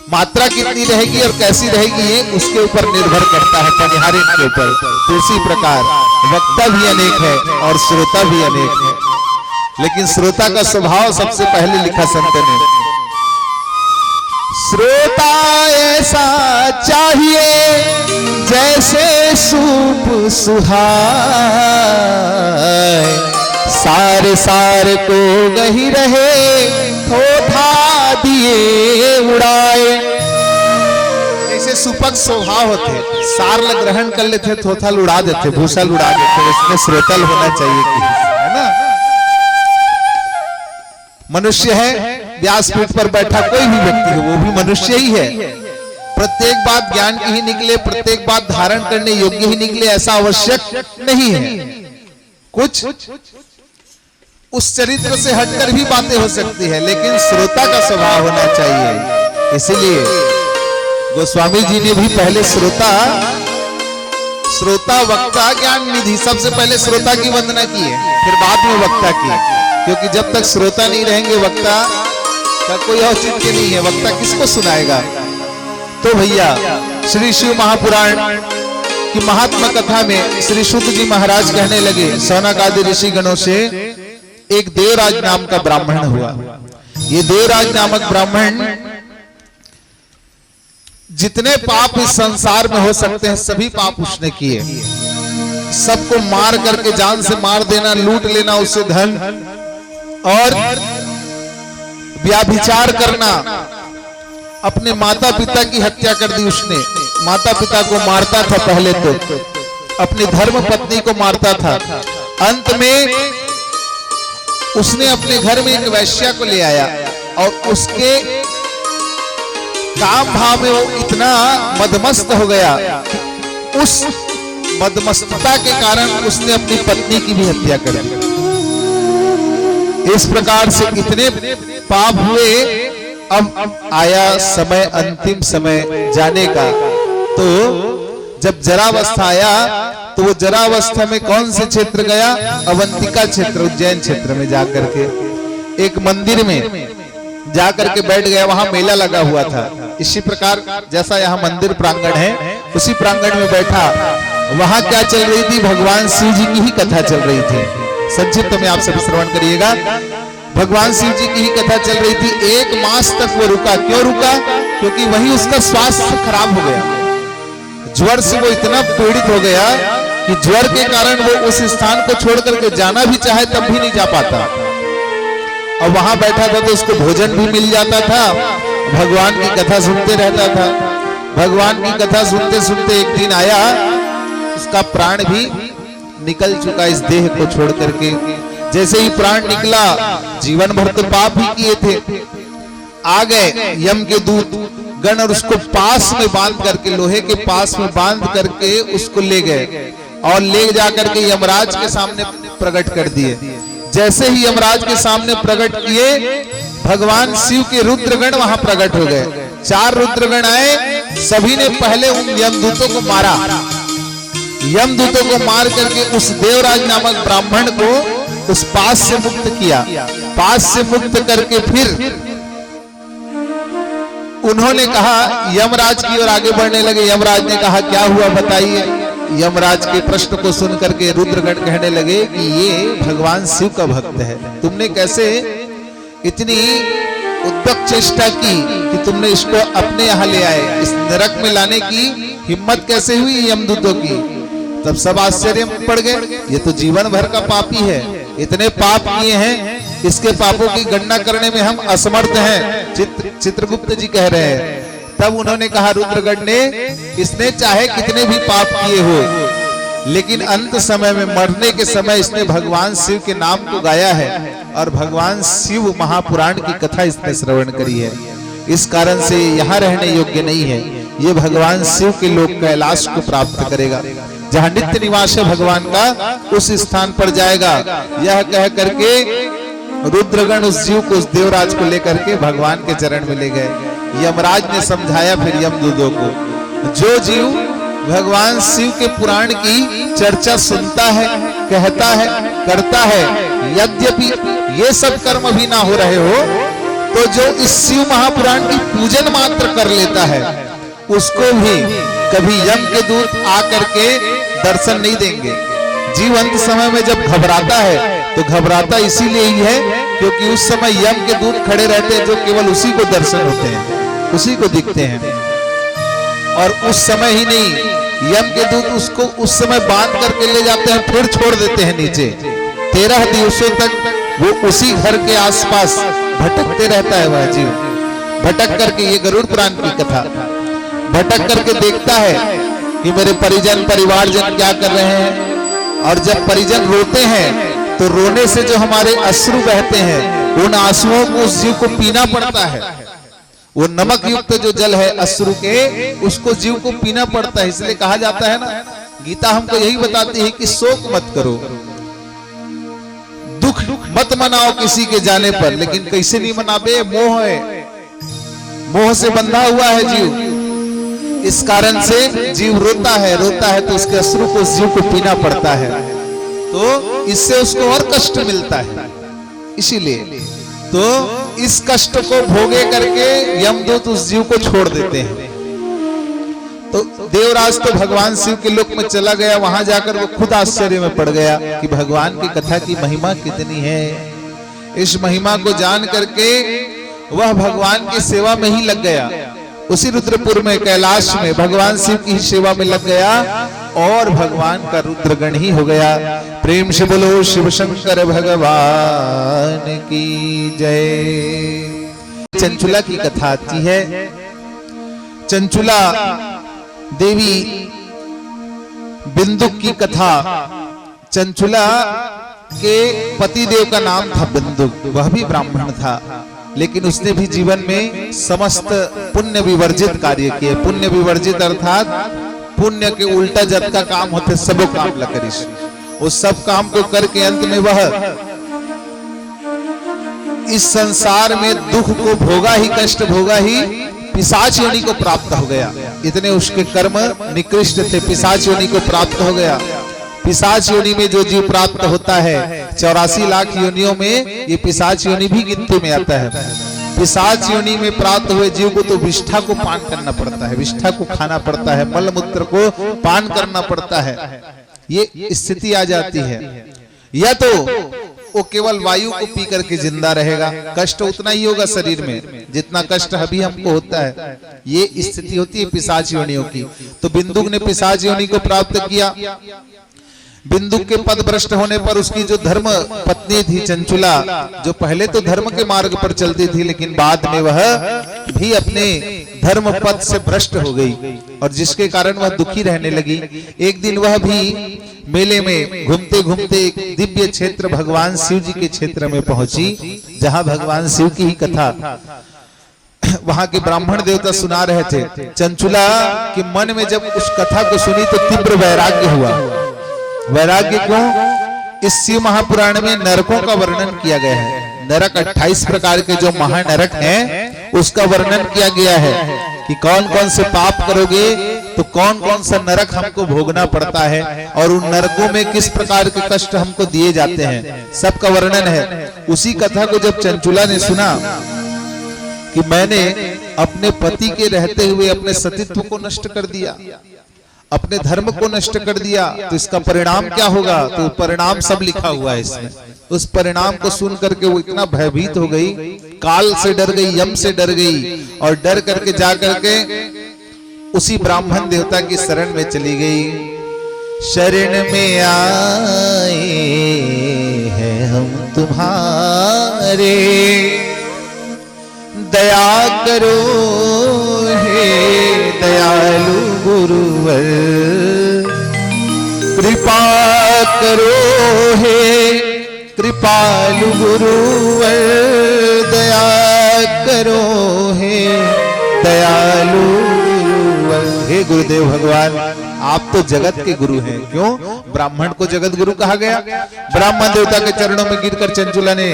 मात्रा कितनी रहेगी और कैसी रहेगी, ये उसके ऊपर निर्भर करता है, पनिहारी के ऊपर। तो इसी प्रकार वक्ता भी अनेक है और श्रोता भी अनेक है, लेकिन श्रोता का स्वभाव सबसे पहले लिखा संत ने, श्रोता ऐसा चाहिए जैसे सूप सुहाए, सारे सारे को गही रहे थोथा दिए उड़ाए। जैसे सुपक स्वभाव होते, सार ग्रहण कर लेते, थोथल उड़ा देते, भूसल उड़ा देते, उसमें श्रोतल होना चाहिए कि, है ना। मनुष्य है, व्यासपीठ पर बैठा कोई भी व्यक्ति हो, वो भी मनुष्य ही है। प्रत्येक बात ज्ञान की ही निकले, प्रत्येक बात धारण करने योग्य ही निकले, ऐसा आवश्यक नहीं है। कुछ उस चरित्र से हटकर भी बातें हो सकती है, लेकिन श्रोता का स्वभाव होना चाहिए। इसीलिए गोस्वामी जी ने भी पहले श्रोता वक्ता ज्ञान निधि, सबसे पहले श्रोता की वंदना की है, फिर बाद में वक्ता की, क्योंकि जब तक श्रोता नहीं रहेंगे वक्ता का कोई औचित्य नहीं है, वक्ता किसको सुनाएगा। तो भैया श्री शिव महापुराण की महात्मा कथा में श्री शुद्ध जी महाराज कहने लगे, सौनक आदि ऋषि गणों से एक देवराज नाम का ब्राह्मण हुआ। ये देवराज नामक ब्राह्मण जितने पाप इस संसार में हो सकते हैं सभी पाप उसने किए। सबको मार करके, जान से मार देना, लूट लेना उससे धन, और व्याभिचार करना, अपने माता पिता की हत्या कर दी उसने। माता पिता को मारता था पहले, तो अपनी धर्म पत्नी को मारता था। अंत में उसने अपने घर में एक वैश्या को ले आया और उसके काम भाव में वो इतना मदमस्त हो गया, उस मदमस्तता के कारण उसने अपनी पत्नी की भी हत्या कर दी। इस प्रकार से इतने पाप हुए। अब आया समय, अंतिम समय जाने का। तो जब जरावस्था आया तो वो जरावस्था में कौन से क्षेत्र गया? अवंतिका क्षेत्र, उज्जैन क्षेत्र में जाकर के एक मंदिर में जाकर के बैठ गया। वहां मेला लगा हुआ था। इसी प्रकार जैसा यहाँ मंदिर प्रांगण है, उसी प्रांगण में बैठा। वहां क्या चल रही थी? भगवान शिव जी की ही कथा चल रही थी। संक्षिप्त में आप सभी श्रवण करिएगा। भगवान शिव जी की ही कथा चल रही थी। 1 मास तक वो रुका। क्यों रुका? क्योंकि वहीं उसका स्वास्थ्य खराब हो गया। ज्वर से वो इतना पीड़ित हो गया कि ज्वर के कारण वो उस स्थान को छोड़ करके जाना भी चाहे तब भी नहीं जा पाता। और वहां बैठा था तो उसको भोजन भी मिल जाता था, भगवान की कथा सुनते रहता था। भगवान की कथा सुनते सुनते एक दिन आया, उसका प्राण भी निकल चुका इस देह को छोड़ करके। जैसे ही प्राण निकला, जीवन भर तो पाप ही किए थे, आ गए यम के दूत गण और उसको पास में बांध करके, लोहे के पास में बांध करके उसको ले गए और ले जाकर के यमराज के सामने प्रकट कर दिए। जैसे ही यमराज के सामने प्रकट किए, भगवान शिव के रुद्रगण वहां प्रकट हो गए। 4 रुद्रगण आए, सभी ने पहले उन यमदूतों को मारा। यमदूतों को मार करके उस देवराज नामक ब्राह्मण को उस पास से मुक्त किया। पास से मुक्त करके फिर उन्होंने कहा, यमराज की ओर आगे बढ़ने लगे। यमराज ने कहा, क्या हुआ बताइए। यमराज के प्रश्न को सुन करके रुद्रगण कहने लगे कि ये भगवान शिव का भक्त है। तुमने कैसे इतनी उद्दक चेष्टा की कि तुमने इसको अपने यहाँ ले आए? इस नरक में लाने की हिम्मत कैसे हुई यमदूतों की? तब सब आश्चर्य में पड़ गए। ये तो जीवन भर का पापी है, इतने पाप किए हैं, इसके पापों की गणना करने में हम असमर्थ हैं। चित्रगुप्त जी कह रहे हैं, तब उन्होंने कहा रुद्रगण ने, इसने चाहे कितने भी पाप किए हो, लेकिन अंत समय में मरने के समय इसने भगवान शिव के नाम को गाया है और भगवान शिव महापुराण की कथा इसने श्रवण करी है, इस कारण से यहाँ रहने योग्य नहीं है। ये भगवान शिव के लोक कैलाश को प्राप्त करेगा, जहाँ नित्य निवास है भगवान का, उस स्थान पर जाएगा। यह कह करके रुद्रगण उस जीव को, उस देवराज को लेकर के भगवान के चरण में ले गए। यमराज ने समझाया फिर यमदूतों को, जो जीव भगवान शिव के पुराण की चर्चा सुनता है, कहता है, करता है, यद्यपि ये सब कर्म भी ना हो रहे हो, तो जो इस शिव महापुराण की पूजन मात्र कर लेता है, उसको भी कभी यम के दूत आकर के दर्शन नहीं देंगे। जीव अंत समय में जब घबराता है तो घबराता इसीलिए ही है क्योंकि उस समय यम के दूत खड़े रहते हैं, जो केवल उसी को दर्शन होते हैं, उसी को दिखते हैं। और उस समय ही नहीं, यम के दूत उसको उस समय बांध करके ले जाते हैं, फिर छोड़ देते हैं नीचे। 13 दिवसों तक वो उसी घर के आसपास भटकते रहता है वह जीव। भटक करके, ये गरुड़ पुराण की कथा, भटक करके देखता है कि मेरे परिजन परिवारजन क्या कर रहे हैं। और जब परिजन रोते हैं तो रोने से जो हमारे अश्रु बहते हैं, उन आंसुओं को उस जीव को पीना पड़ता है। वो नमक युक्त जो जल है अश्रु के, उसको जीव को पीना पड़ता है। इसलिए कहा जाता है ना, गीता हमको यही बताती है कि शोक मत करो, दुख मत मनाओ किसी के जाने पर। लेकिन कैसे नहीं मनाबे, मोह है, मोह से बंधा हुआ है जीव। इस कारण से जीव रोता है तो उसके अश्रु को उस जीव को पीना पड़ता है, तो इससे उसको और कष्ट मिलता है। इसीलिए तो इस कष्ट को भोगे करके यमदूत उस जीव को छोड़ देते हैं। तो देवराज तो भगवान शिव के लोक में चला गया, वहां जाकर वो खुद आश्चर्य में पड़ गया कि भगवान की कथा की महिमा कितनी है। इस महिमा को जान करके वह भगवान की सेवा में ही लग गया। उसी रुद्रपुर में, कैलाश में भगवान शिव की सेवा में लग गया और भगवान का रुद्रगण ही हो गया। प्रेम से बोलो शिव शंकर भगवान की जय। चंचुला की कथा आती है। चंचुला देवी बिंदुक की कथा। चंचुला के पतिदेव का नाम था बिंदुक, वह भी ब्राह्मण था, लेकिन उसने भी जीवन में समस्त पुण्य विवर्जित कार्य किए। पुण्य विवर्जित अर्थात पुण्य के उल्टा जब का काम होते सब काम लकरिश, उस सब काम को करके अंत में वह इस संसार में दुख को भोगा ही, कष्ट भोगा ही, पिशाच योनि को प्राप्त हो गया। इतने उसके कर्म निकृष्ट थे, पिशाच योनि को प्राप्त हो गया। पिशाच योनि में जो जीव प्राप्त होता है, 84 लाख योनियों में ये पिशाच योनि भी गिनती में आता है। पिशाच योनि में प्राप्त हुए जीव को तो विष्ठा को पान करना पड़ता है, विष्ठा को खाना पड़ता है, मल मूत्र को पान करना पड़ता है। ये स्थिति आ जाती है। या तो वो केवल वायु को पी करके जिंदा रहेगा, कष्ट उतना ही होगा शरीर में जितना कष्ट अभी हमको होता है। ये स्थिति होती है पिशाच योनियों की। तो बिंदुक ने पिशाच योनि को प्राप्त किया। बिंदुक के पद भ्रष्ट होने पर उसकी जो धर्म पत्नी थी चंचुला, जो पहले तो धर्म के मार्ग पर चलती थी, लेकिन बाद में वह भी अपने धर्म पद से भ्रष्ट हो गई और जिसके कारण वह दुखी रहने लगी। एक दिन वह भी मेले में घूमते घूमते एक दिव्य क्षेत्र भगवान शिव जी के क्षेत्र में पहुंची, जहां भगवान शिव की ही कथा वहां के ब्राह्मण देवता सुना रहे थे। चंचुला के मन में जब उस कथा को सुनी तो तीव्र वैराग्य हुआ। वैराग्य क्यों? इस शिव महापुराण में नरकों का वर्णन किया गया है। नरक 28 प्रकार के जो महानरक हैं उसका वर्णन किया गया है कि कौन कौन से पाप करोगे तो कौन कौन सा नरक हमको भोगना पड़ता है और उन नरकों में किस प्रकार के कष्ट हमको दिए जाते हैं, सबका वर्णन है। उसी कथा को जब चंचुला ने सुना कि मैंने अपने पति के रहते हुए अपने सतीत्व को नष्ट कर दिया, अपने धर्म को नष्ट कर दिया, तो इसका परिणाम क्या होगा? तो परिणाम सब लिखा हुआ है इसमें। उस परिणाम को सुन करके वो इतना भयभीत हो गई, काल से डर गई, यम से डर गई और डर करके जा करके उसी ब्राह्मण देवता की शरण में चली गई। शरण में आए हैं हम तुम्हारे, दया करो हे दयालु गुरुवर, कृपा करो हे कृपालु गुरुवर, दया करो हे दयालु गुरुवर। हे गुरुदेव भगवान, आप तो जगत के गुरु हैं। क्यों? ब्राह्मण को जगत गुरु कहा गया। ब्राह्मण देवता के चरणों में गिरकर चंचुला ने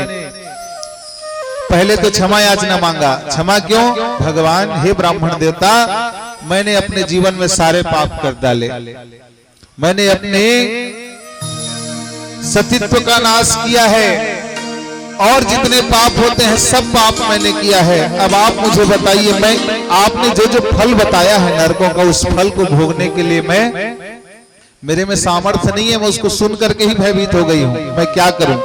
पहले तो क्षमा याचना मांगा। क्षमा क्यों? भगवान, हे ब्राह्मण देवता, मैंने अपने जीवन में सारे पाप कर डाले, मैंने अपने सतीत्व का नाश किया है, और जितने पाप होते हैं सब पाप मैंने किया है। अब आप मुझे बताइए, मैं आपने जो जो फल बताया है नरकों का, उस फल को भोगने के लिए मेरे में सामर्थ्य नहीं है। मैं उसको सुन करके ही भयभीत हो गई हूं, मैं क्या करूं?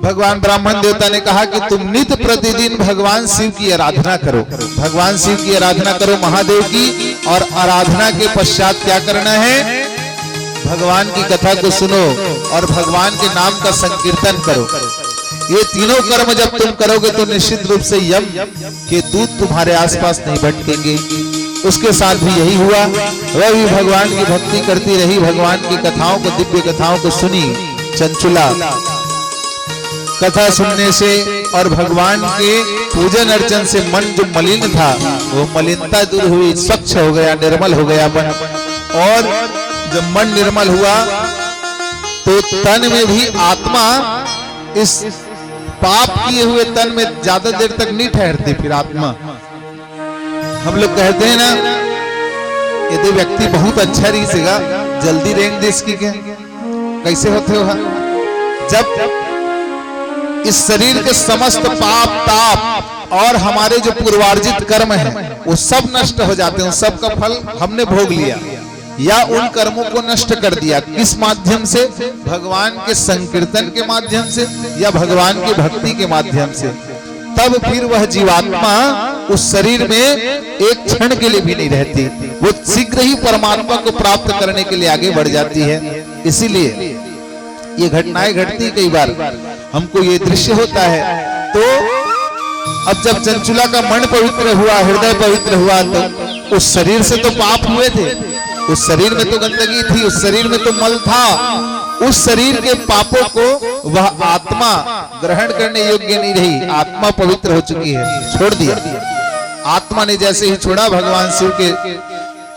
भगवान ब्राह्मण देवता ने कहा कि तुम नित्य प्रतिदिन भगवान शिव की आराधना करो, भगवान शिव की आराधना करो, महादेव की। और आराधना के पश्चात क्या करना है? भगवान की कथा को सुनो और भगवान के नाम का संकीर्तन करो। ये तीनों कर्म जब तुम करोगे तो निश्चित रूप से यम के दूत तुम्हारे आसपास नहीं भटकेंगे। उसके साथ भी यही हुआ। वह भी भगवान की भक्ति करती रही, भगवान की कथाओं को, दिव्य कथाओं को सुनी चंचुला। कथा सुनने से और भगवान के पूजन अर्चन से मन जो मलिन था वो मलिनता दूर हुई, स्वच्छ हो गया, निर्मल हो गया मन। और जब मन निर्मल हुआ तो तन में भी आत्मा इस पाप किए हुए तन में ज्यादा देर तक नहीं ठहरती। फिर आत्मा, हम लोग कहते हैं ना, यदि व्यक्ति बहुत अच्छा रीसेगा जल्दी रेंग दे इसकी क्या, कैसे होते हो? जब इस शरीर के समस्त पाप ताप और हमारे जो पूर्वार्जित कर्म हैं वो सब नष्ट हो जाते हैं, सबका फल हमने भोग लिया या उन कर्मों को नष्ट कर दिया। किस माध्यम से? भगवान के संकीर्तन के माध्यम से या भगवान की भक्ति के माध्यम से। तब फिर वह जीवात्मा उस शरीर में एक क्षण के लिए भी नहीं रहती, वो शीघ्र ही परमात्मा को प्राप्त करने के लिए आगे बढ़ जाती है। इसीलिए ये घटनाएं घटती कई बार, हमको ये दृश्य होता है। तो अब जब चंचुला का मन पवित्र हुआ, हृदय पवित्र हुआ, तो उस शरीर से तो पाप हुए थे, उस शरीर में तो गंदगी थी, उस शरीर में तो मल था, उस शरीर के पापों को वह आत्मा ग्रहण करने योग्य नहीं रही। आत्मा पवित्र हो चुकी है, छोड़ दिया। आत्मा ने जैसे ही छोड़ा, भगवान शिव के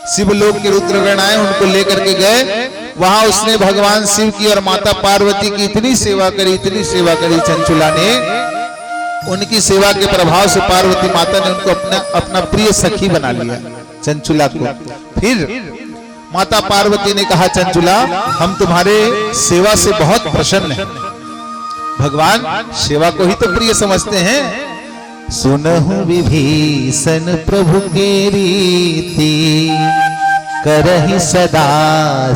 शिवलोक के रुद्रगण आए, उनको लेकर के गए। वहां उसने भगवान शिव की और माता पार्वती की इतनी सेवा करी, इतनी सेवा करी चंचुला ने। उनकी सेवा के प्रभाव से पार्वती माता ने उनको अपना प्रिय सखी बना लिया, चंचुला को। फिर माता पार्वती ने कहा, चंचुला, हम तुम्हारे सेवा से बहुत प्रसन्न हैं। भगवान सेवा को ही तो प्रिय समझते हैं। सुनहु विभीषण प्रभु के रीति, करहि सदा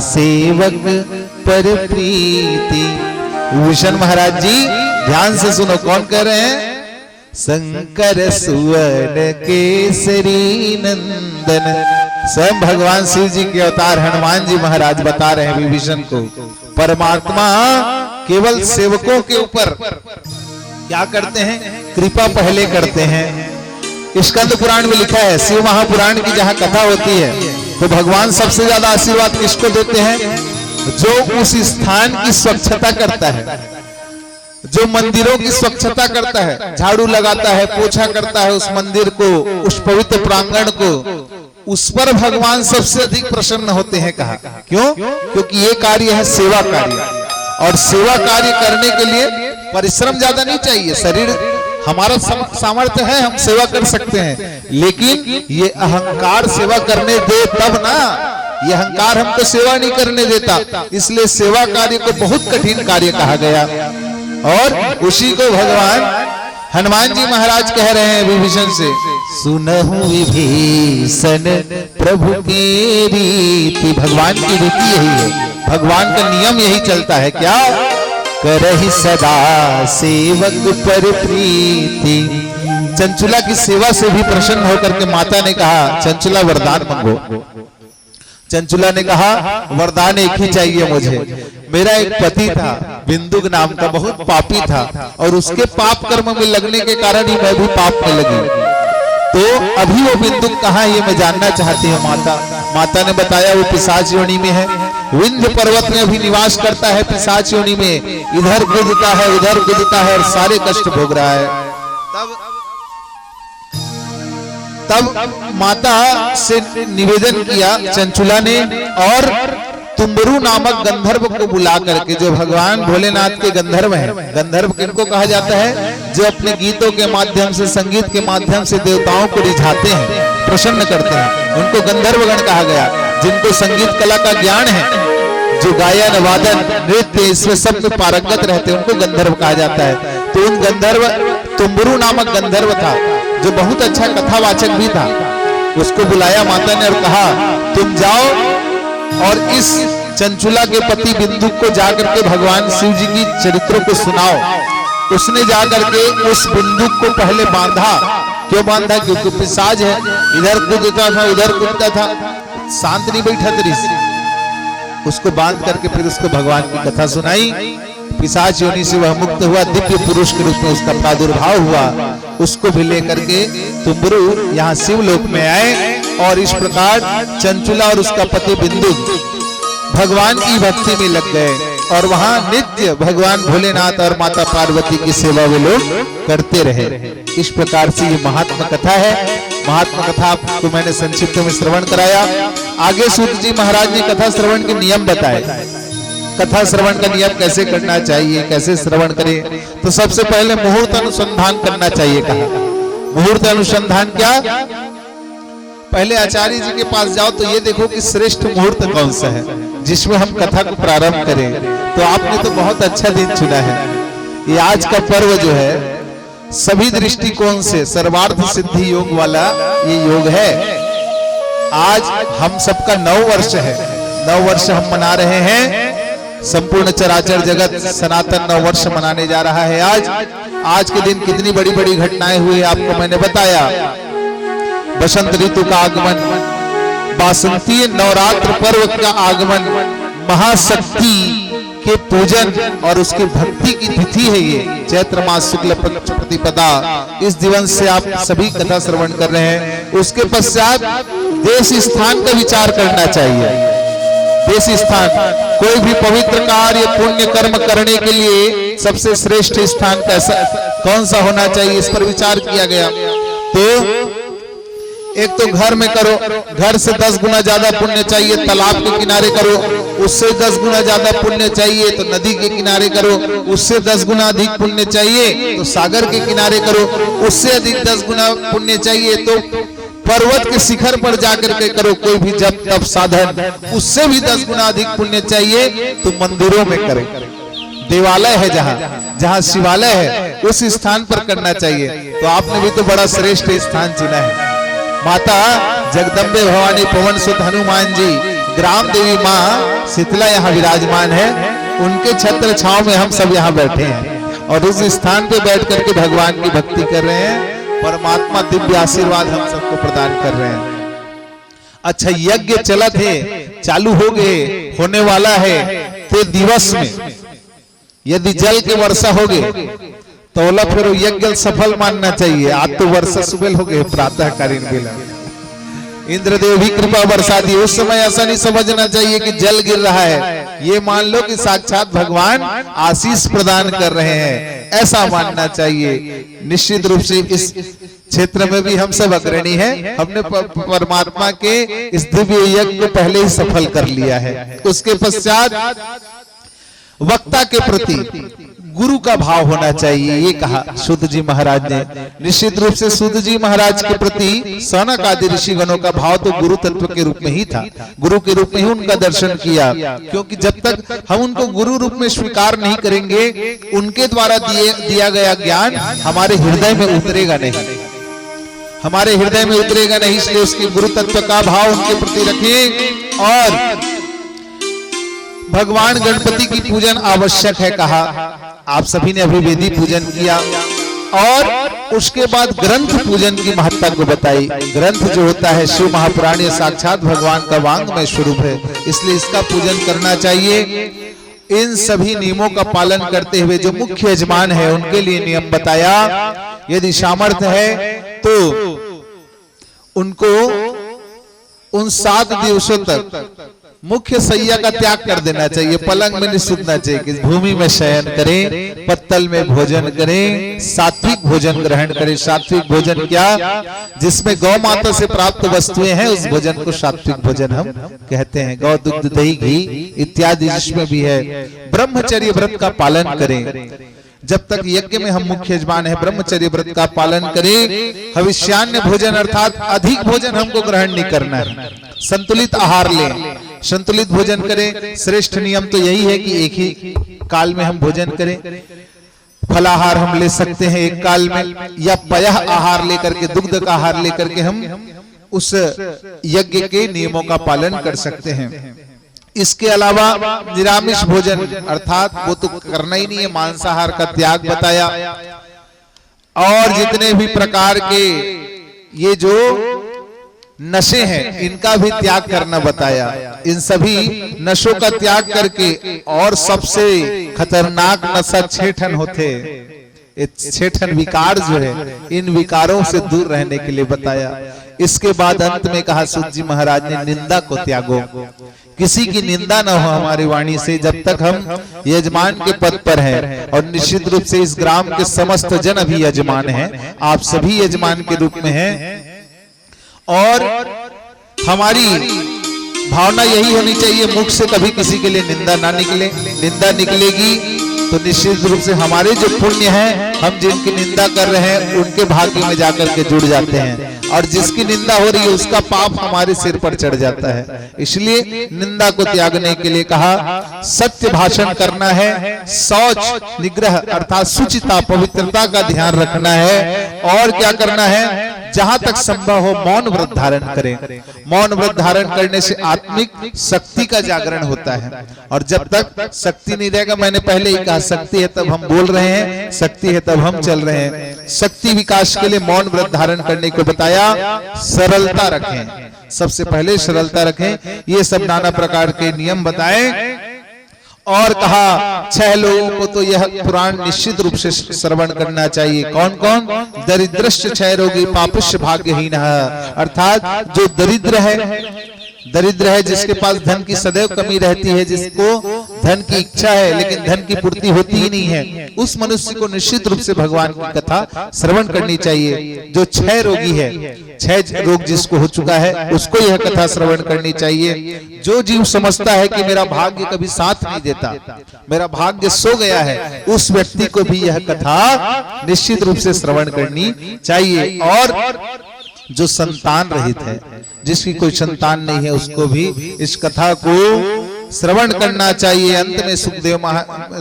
सेवक पर प्रीति। विभीषण महाराज जी ध्यान से सुनो, कौन कह रहे हैं? शंकर सुवन केसरी नंदन, स्वयं भगवान शिव जी के अवतार हनुमान जी महाराज बता रहे हैं विभीषण को। परमात्मा केवल सेवकों के ऊपर क्या करते हैं? कृपा पहले करते हैं। स्कंद पुराण में लिखा है, शिव महापुराण की जहां कथा होती है तो भगवान सबसे ज्यादा आशीर्वाद किसको देते हैं? जो उस स्थान की स्वच्छता करता है, जो मंदिरों की स्वच्छता करता है, झाड़ू लगाता है, पोछा करता है उस मंदिर को, उस पवित्र प्रांगण को, उस पर भगवान सबसे अधिक प्रसन्न होते हैं। कहा क्यों? क्योंकि ये कार्य है सेवा कार्य, और सेवा कार्य करने के लिए परिश्रम ज्यादा नहीं चाहिए। शरीर हमारा सामर्थ्य है, हम सेवा कर सकते हैं, लेकिन ये अहंकार सेवा करने दे तब ना। ये अहंकार हमको सेवा नहीं करने देता, इसलिए सेवा कार्य को बहुत कठिन कार्य कहा गया। और उसी को भगवान हनुमान जी महाराज कह रहे हैं विभीषण से, सुनहु विभीषण प्रभु की रीति। भगवान की रीति यही है, भगवान का नियम यही चलता है। क्या? करहि सदा सेवक पर प्रीति। चंचुला की सेवा से भी प्रसन्न होकर के माता ने कहा, चंचुला वरदान मांगो। चंचुला ने कहा, वरदान एक ही चाहिए मुझे। मेरा एक पति था बिंदुक नाम का, बहुत पापी था, और उसके पाप कर्म में लगने के कारण ही मैं भी पाप में लगी। तो अभी वो बिंदु कहाँ है ये मैं जानना चाहती हूँ माता। माता ने बताया वो पिशाच योनि में है, विंध्य पर्वत में अभी निवास करता है पिशाच योनि में, इधर कूदता है उधर कूदता है और सारे कष्ट भोग रहा है। तब माता से निवेदन किया चंचुला ने और तुम्बरू नामक गंधर्व को बुला करके, जो भगवान भोलेनाथ के गंधर्व हैं। गंधर्व किनको कहा जाता है? जो अपने गीतों के माध्यम से, संगीत के माध्यम से देवताओं को रिझाते हैं, प्रसन्न करते हैं, उनको गंधर्वगण कहा गया। जिनको संगीत कला का ज्ञान है, जो गायन वादन नृत्य इसमें सब में पारंगत रहते हैं, उनको गंधर्व कहा जाता है। तो उन गंधर्व, तुम्बरू नामक गंधर्व था जो बहुत अच्छा कथावाचक भी था, उसको बुलाया माता ने और कहा तुम जाओ और इस चंचुला के पति बिंदु को जाकर के भगवान शिव जी की चरित्रों को सुनाओ। उसने जाकर के उस बिंदु को पहले बांधा। क्यों बांधा? क्योंकि पिशाच है, इधर कूदता था उधर कूदता था, शांत नहीं बैठा तरी। उसको बांध करके फिर उसको भगवान की कथा सुनाई। पिशाच योनि से वह मुक्त हुआ, दिव्य पुरुष के रूप में उसका प्रादुर्भाव हुआ। उसको भी लेकर के तुम्बरू यहाँ शिवलोक में आए और इस प्रकार चंचुला और उसका पति बिंदु भगवान की भक्ति में लग गए और वहां नित्य भगवान भोलेनाथ और माता पार्वती की सेवा वे लोग करते रहे। इस प्रकार से ये महात्मा कथा है। महात्मा कथा आपको मैंने संक्षिप्त में श्रवण कराया। आगे सूत जी महाराज ने कथा श्रवण के नियम बताए। कथा श्रवण का नियम कैसे करना चाहिए, कैसे श्रवण करें? तो सबसे पहले मुहूर्त अनुसंधान करना चाहिए। कहा मुहूर्त अनुसंधान क्या? पहले आचार्य जी के पास जाओ तो ये देखो कि श्रेष्ठ मुहूर्त कौन सा है जिसमें हम कथा को प्रारंभ करें। तो आपने तो बहुत अच्छा दिन चुना है। ये आज का पर्व जो है सभी दृष्टिकोण से सर्वार्थ सिद्धि योग वाला ये योग है। आज हम सबका 9 वर्ष है। 9 वर्ष हम मना रहे हैं। संपूर्ण चराचर जगत सनातन 9 वर्ष मनाने जा रहा है। आज के दिन कितनी बड़ी बड़ी घटनाएं हुई आपको मैंने बताया। बसंत ऋतु का आगमन, बासंतीय नवरात्र पर्व का आगमन, महाशक्ति के पूजन और उसकी भक्ति की तिथि है ये चैत्र मास शुक्ल पक्ष प्रतिपदा। इस दिवस से आप सभी कथा श्रवण कर रहे हैं। उसके पश्चात देश स्थान का विचार करना चाहिए। देश स्थान, कोई भी पवित्र कार्य पुण्य कर्म करने के लिए सबसे श्रेष्ठ स्थान कैसा कौन सा होना चाहिए, इस पर विचार किया गया। तो एक तो घर में करो, घर से 10 गुना ज्यादा पुण्य चाहिए। तालाब के किनारे करो, उससे 10 गुना ज्यादा पुण्य चाहिए। तो नदी के किनारे करो, उससे 10 गुना अधिक पुण्य चाहिए। तो सागर के किनारे करो, उससे अधिक 10 गुना पुण्य चाहिए। तो पर्वत के शिखर पर जाकर के करो कोई भी जप तप साधन, उससे भी 10 गुना अधिक पुण्य चाहिए। तो मंदिरों में करें, देवालय है जहाँ शिवालय है उस स्थान पर करना चाहिए। तो आपने भी तो बड़ा श्रेष्ठ स्थान चुना है। माता जगदम्बे भवानी पवन सुत हनुमान जी, ग्राम देवी माँ शीतला यहाँ विराजमान है। उनके छत्र छांव में हम सब यहाँ बैठे हैं और उस स्थान पे बैठ करके भगवान की भक्ति कर रहे हैं। परमात्मा दिव्य आशीर्वाद हम सबको प्रदान कर रहे हैं। अच्छा, यज्ञ चला थे, चालू हो गए, होने वाला है। तो दिवस में यदि जल के वर्षा हो गए तो ओला फिर यज्ञ सफल मानना चाहिए। आज तो वर्षा सुबह हो गए प्रातः कालीन बेला, इंद्रदेव भी कृपा बरसा दी। उस समय ऐसा नहीं समझना चाहिए कि जल गिर रहा है, ये मान लो कि साक्षात भगवान आशीष प्रदान कर रहे हैं, ऐसा मानना चाहिए। निश्चित रूप से इस क्षेत्र में भी हम सब अग्रणी हैं। हमने परमात्मा के इस दिव्य यज्ञ को पहले ही सफल कर लिया है। उसके पश्चात वक्ता के प्रति गुरु का भाव होना चाहिए, ये कहा सूत जी महाराज ने। निश्चित रूप से सूत जी महाराज के प्रति सनक आदि ऋषिगणों का भाव तो गुरु तत्व के रूप में ही था। गुरु के रूप में ही उनका दर्शन किया, क्योंकि जब तक हम उनको गुरु रूप में स्वीकार नहीं करेंगे, उनके द्वारा दिया गया ज्ञान हमारे हृदय में उतरेगा नहीं, हमारे हृदय में उतरेगा नहीं। इसलिए उसके गुरु तत्व का भाव उनके प्रति रखें। और भगवान गणपति की पूजन आवश्यक है, कहा। आप सभी ने अभी वेदी पूजन किया और उसके बाद ग्रंथ पूजन की महत्ता को बताई। ग्रंथ जो होता है शिव महापुराण, ये साक्षात भगवान का वांग्मय स्वरूप है, इसलिए इसका पूजन करना चाहिए। इन सभी नियमों का पालन करते हुए जो मुख्य यजमान है उनके लिए नियम बताया। यदि सामर्थ्य है तो उनको उन 7 दिवसों तक मुख्य सैया का त्याग कर देना चाहिए, पलंग में नहीं सूतना चाहिए, कि भूमि में शयन करें, पत्तल में भोजन करें, सात्विक भोजन ग्रहण करें। सात्विक भोजन क्या? जिसमें गौ माता से प्राप्त वस्तुएं हैं, उस भोजन को सात्विक भोजन हम कहते हैं। गौ दुग्ध दही घी इत्यादि जिसमें भी है। ब्रह्मचर्य व्रत का पालन करें, जब तक यज्ञ में हम मुख्य यजमान है, ब्रह्मचर्य व्रत का पालन करें। हविष्यान्य भोजन अर्थात अधिक भोजन हमको ग्रहण नहीं करना है, संतुलित आहार लें, संतुलित भोजन करें। श्रेष्ठ नियम तो यही है कि एक ही काल में हम भोजन करें। फलाहार हम ले सकते हैं एक काल में, या पयः आहार लेकर के, दुग्ध का आहार लेकर के हम उस यज्ञ के नियमों का पालन कर सकते हैं। इसके अलावा निरामिष भोजन अर्थात वो तो करना ही नहीं है, मांसाहार का त्याग बताया। और जितने भी प्रकार के ये जो नशे हैं इनका भी त्याग करना बताया। इन सभी नशों का त्याग करके, और सबसे खतरनाक नशा छेठन होते, छेठन विकार जो है, इन विकारों से दूर रहने के लिए बताया। इसके बाद अंत में कहा सूत जी महाराज ने, निंदा को त्यागो, किसी की निंदा न हो हमारी वाणी से, जब तक हम यजमान के पद पर हैं। और निश्चित रूप से इस ग्राम के समस्त जन भी यजमान हैं, आप सभी यजमान के रूप में हैं। और हमारी भावना यही होनी चाहिए, मुख से कभी किसी के लिए निंदा ना निकले। निंदा निकलेगी तो निश्चित रूप से हमारे जो पुण्य हैं, हम जिनकी निंदा कर रहे हैं उनके भाग्य में जाकर के जुड़ जाते हैं, और जिसकी निंदा हो रही है उसका पाप हमारे सिर पर चढ़ जाता है। इसलिए निंदा को त्यागने के लिए कहा, सत्य भाषण करना है, शौच निग्रह अर्थात शुचिता पवित्रता का ध्यान रखना है। और क्या करना है? जहां तक संभव हो मौन व्रत धारण करें। मौन व्रत धारण करने से आत्मिक शक्ति का जागरण होता है, और जब तक शक्ति नहीं रहेगा, मैंने पहले ही कहा, शक्ति है तब हम बोल रहे हैं, शक्ति है तब हम चल रहे हैं। शक्ति विकास के लिए मौन व्रत धारण करने को बताया। सरलता रखें, सबसे पहले सरलता रखें। ये सब नाना प्रकार के नियम बताए। और कहा 6 लोगों को तो यह पुराण निश्चित रूप से श्रवण करना चाहिए। कौन कौन? दरिद्रश्च क्षय रोगी पापस्य भाग्यहीन, अर्थात जो दरिद्र है, जिसके पास धन की सदैव कमी रहती है, जिसको धन की इच्छा है लेकिन धन की पूर्ति होती ही नहीं है, उस मनुष्य को निश्चित रूप से भगवान की कथा श्रवण करनी चाहिए। जो 6 रोगी है, 6 रोग जिसको हो चुका है, उसको यह कथा श्रवण करनी चाहिए। जो जीव समझता है कि मेरा भाग्य कभी साथ नहीं देता, मेरा भाग्य सो गया है, उस व्यक्ति को भी यह कथा निश्चित रूप से श्रवण करनी चाहिए। और जो संतान रहित है, जिसकी कोई संतान नहीं है, उसको भी इस कथा को श्रवण करना चाहिए। अंत में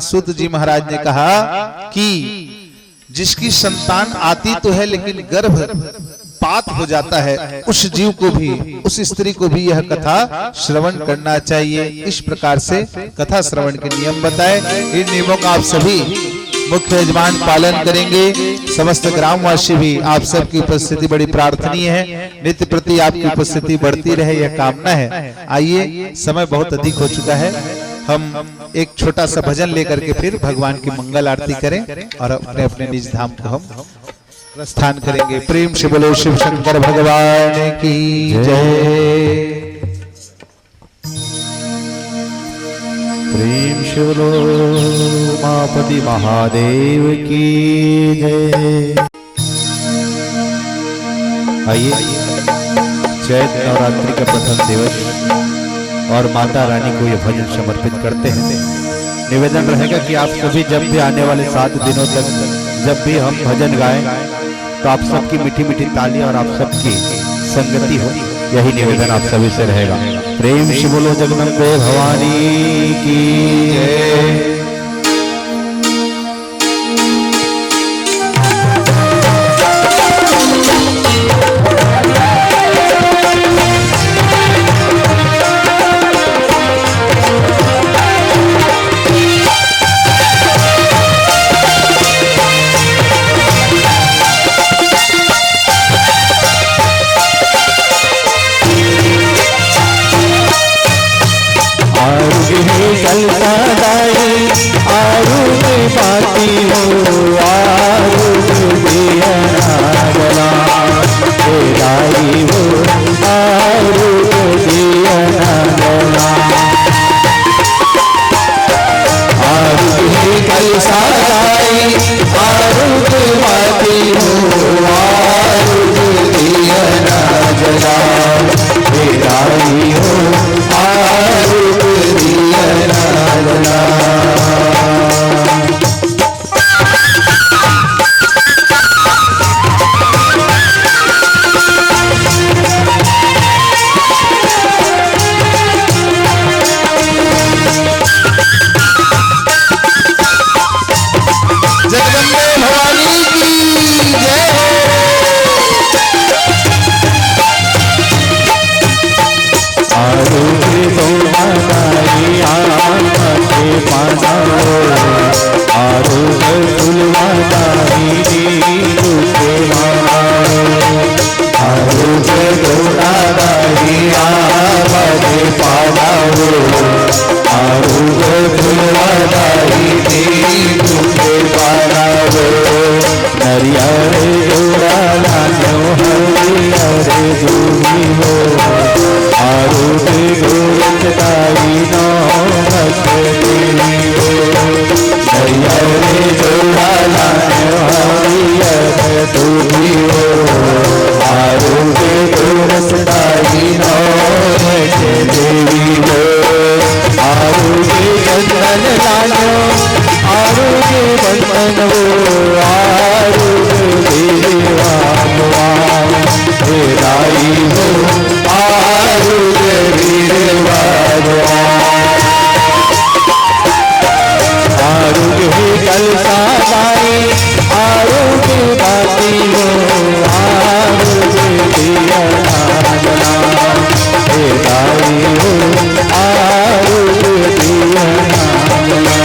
सूत जी महाराज ने कहा कि जिसकी संतान आती तो है लेकिन गर्भपात हो जाता है, उस जीव को भी, उस स्त्री को भी यह कथा श्रवण करना चाहिए। इस प्रकार से कथा श्रवण के नियम बताए। इन नियमों का आप सभी मुख्य यजमान पालन करेंगे। समस्त ग्रामवासी भी, आप सबकी उपस्थिति बड़ी प्रार्थनीय है, नित्य प्रति आपकी उपस्थिति बढ़ती रहे, यह कामना है। आइए, समय बहुत अधिक हो चुका है, हम एक छोटा सा भजन लेकर के फिर भगवान की मंगल आरती करें और अपने अपने निज धाम को हम प्रस्थान करेंगे। प्रेम से बोलो शिव शंकर भगवान की जय। प्रेम से बोलो उमापति महादेव की जय। आइए, चैत नवरात्रि का प्रथम दिवस और माता रानी को यह भजन समर्पित करते हैं। निवेदन रहेगा कि आप सभी जब भी आने वाले 7 दिनों तक जब भी हम भजन गाएं तो आप सबकी मीठी मीठी ताली और आप सबकी संगति हो, यही निवेदन आप सभी से रहेगा। प्रेम से बोलो जगदम्बे भवानी की जय। आरु कलसा गाई आरुग माती हो आरुग दिया ना जला गाई हो आरुग दिया ना जला। जगदम्बे भवानी की जय। आरुगे गौमाई आमते पानाओ आरुगे फुलवाई रूपे मानाओ आरुगे गौमाई आमते पानाओ आरुगे फुलवाई रूपे मानाओ नरियारे जोड़ा लानो हरियारे दूरी हो आरुगे गोरखदाई नो भक्ति हो नरियारे जोड़ा लानो हरियारे दूरी हो आरुगे गोरखदाई नो भक्ति हो आरुगे चंदन लानो आरुगे बंधन हो आरुगे देवा दाई हो आरुगे वीरवा आरुगे कलसा गाई आरुगे बाती हो आरुगे दिया जला दाई हो आरुगे दिया जला।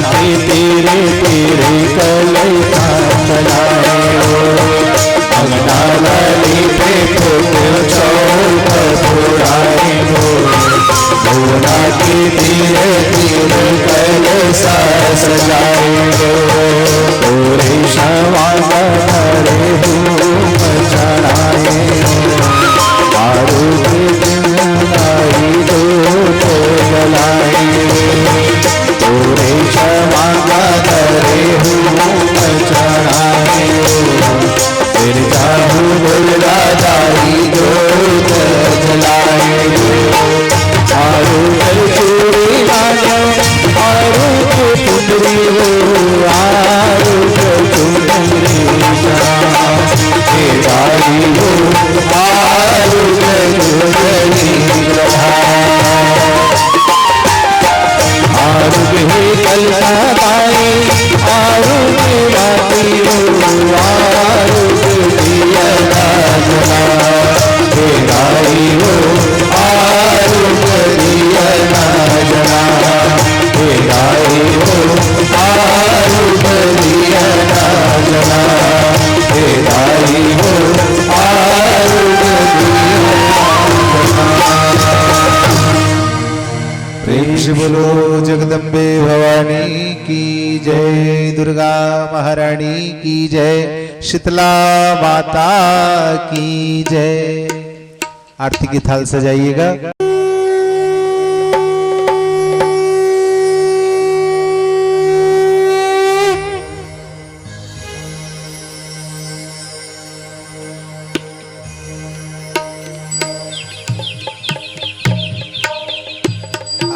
तेरे तेरे कलसा चलाए हो अंगना वाली पे चौक पुराए हो भोला के धीरे धीरे कलसा सजाए हो पूरे क्षमा करे धूप चढ़ाए हो आरुगे जिंदाई दूत जलाए पूरे क्षमा करे धूप चढ़ाए फिर जाहू बुलगाई दूत जलाए आरुगे चूड़ी लानो आरुगे पुंडरी हो आरुगे चुंदरी गाई हो आरुगे चुंदरी आरुगे कलसा गाई आरुगे बाती हो आरुगे दिया जला गाई हो आरुगे दिया जला गाई हो आरुगे दिया जला गाई हो आरुगे प्रेम से बोलो जगदम्बे भवानी की जय। दुर्गा महारानी की जय। शीतला माता की जय। आरती की थाल सजाइएगा।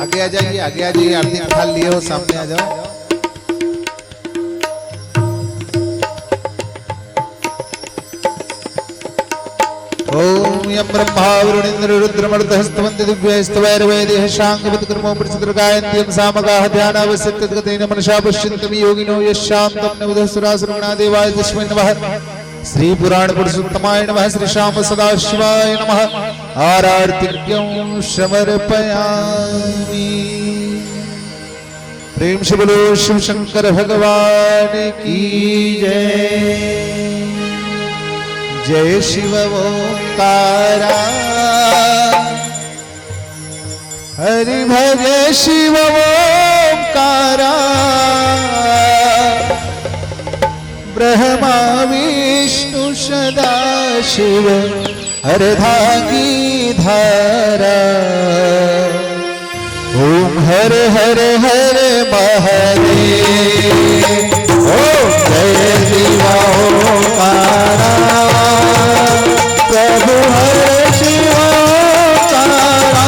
आगे आ जाइए, आगे आ जाइए। आरती का थाल लिए हो, सामने आ जाओ। ओम यं ब्रह्मा वरुणेन्द्र रुद्रमरुतहस्तवन्ति दिव्यैस्तवैर्वैदेह शाङ्गवत्कर्मो प्रचित्रगायन्त्यं सामगाः ध्यानावसितगतेन मनसा पश्यन्तं योगिनो यशान्तं नवदसुरासुरगणा देवाय तस्मै नमः। श्री पुराण पुरुषोत्तमाय नमः। श्री श्याम सदाशिवाय नमः। आरतिक्यं समर्पयामि। प्रेम से बोलो शिव शंकर भगवान की जय। जय शिव ओंकारा हरि भजे शिव ओंकारा ब्रह्मा विष्णु सदा शिव अर्धांगी धारा। ओम हर हर हर महादेव। ओम जय शिव ओंकारा प्रभु हर शिव ओंकारा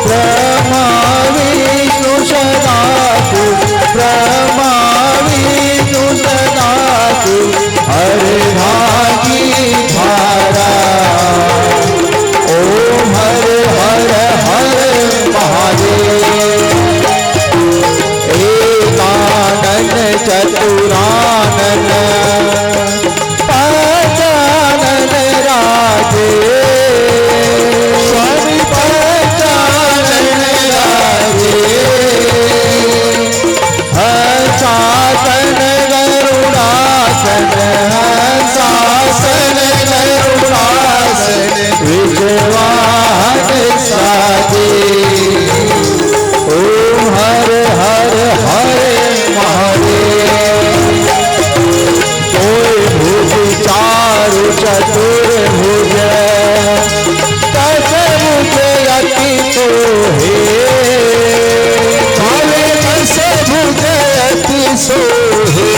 ब्रह्मा विष्णु सदा शिव ब्रह्मा विष्णु सदा शिव अर्धांगी धारा। ओम हर हर हर महादेव। एकानन चतुरानन पंचानन राजे स्वामी पंचानन राजे हंसासन गरुड़ासन हंसासन गरुड़ासन विजवाहन साजे। ओम हर हर हर महादेव। कोई भुज चारु चतुर्भुज दशभुज अति सोहे काले दशभुज अति सोहे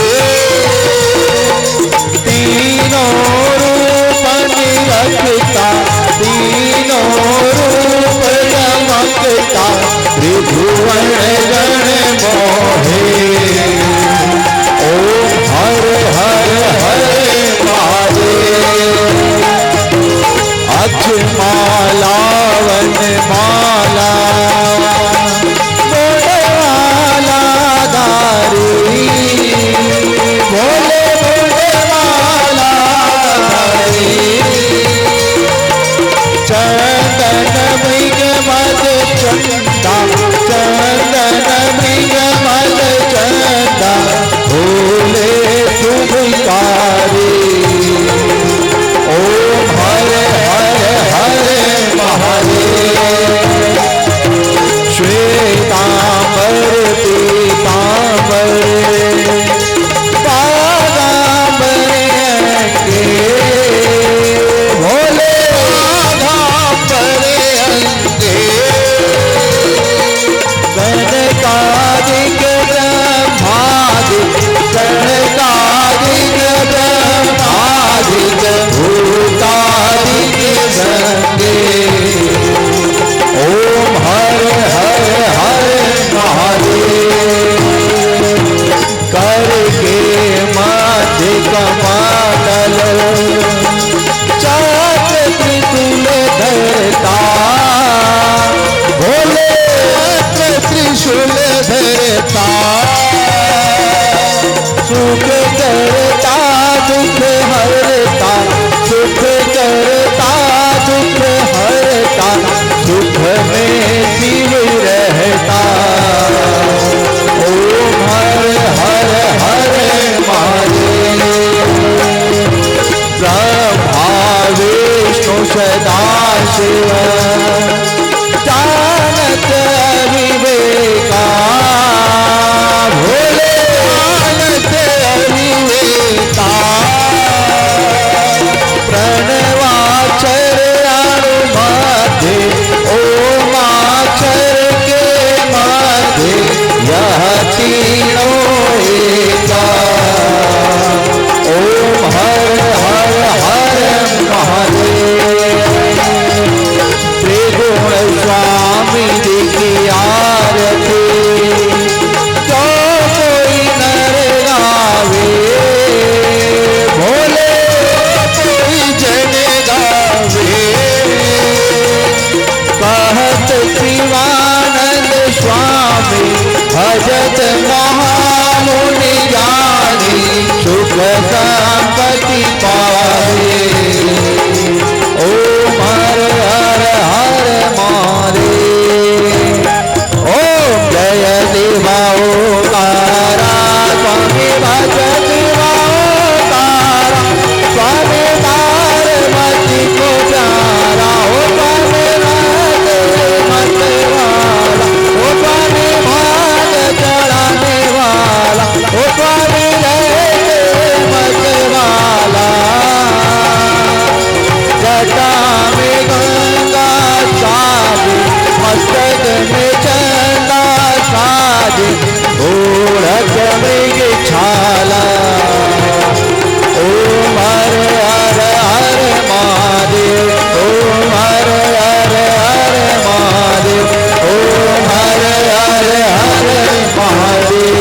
तीनों रूप निरखता तीनों रूप चमकता त्रिभुवन गण मोहे। ओम हर हर हर महादेव। अक्ष माला वन माला मोड़वाला धारी भोले मोड़वाला धारी चंदन मृग मद चंदा चंदन मृग मद चंदा भोले शुभकारी। ओम हर हर हर महादेव। श्वेतांबर पीतांबर बागांबर अंगे भोले बागांबर अंगे गणकादिक ब्रह्मादिक गणकादिक ब्रह्मादिक भूतादिक संगे। ओम हर हर हर महादेव। करके मध्य कमंडल चाक त्रिशूल धरता भोले त्रिशूल धरता सुख करता दुख हरता सुख करता दुख हरता सुख में शिव रहता। ओम हर हर हर महादेव। ब्रह्मा विष्णु सदा शिव जानत विवेका भजत महामुनि ज्ञानी सुख संपत्ति पावे। ओम हर हर हर महादेव। ओम जय देवा ओंकारा स्वामी भजत ओंकारा स्वामी पार्वती को प्यारा हो स्वामी मत वाला हो स्वामी भाग चढ़ाने वाला हो स्वामी मत वाला। जटा में गंगा साजे मस्तक में चंदा साजे ओढ़त मृग छाला। ओम हर हर हर महादेव। ओम हर हर हर महादेव। ओम हर हर हर महादेव।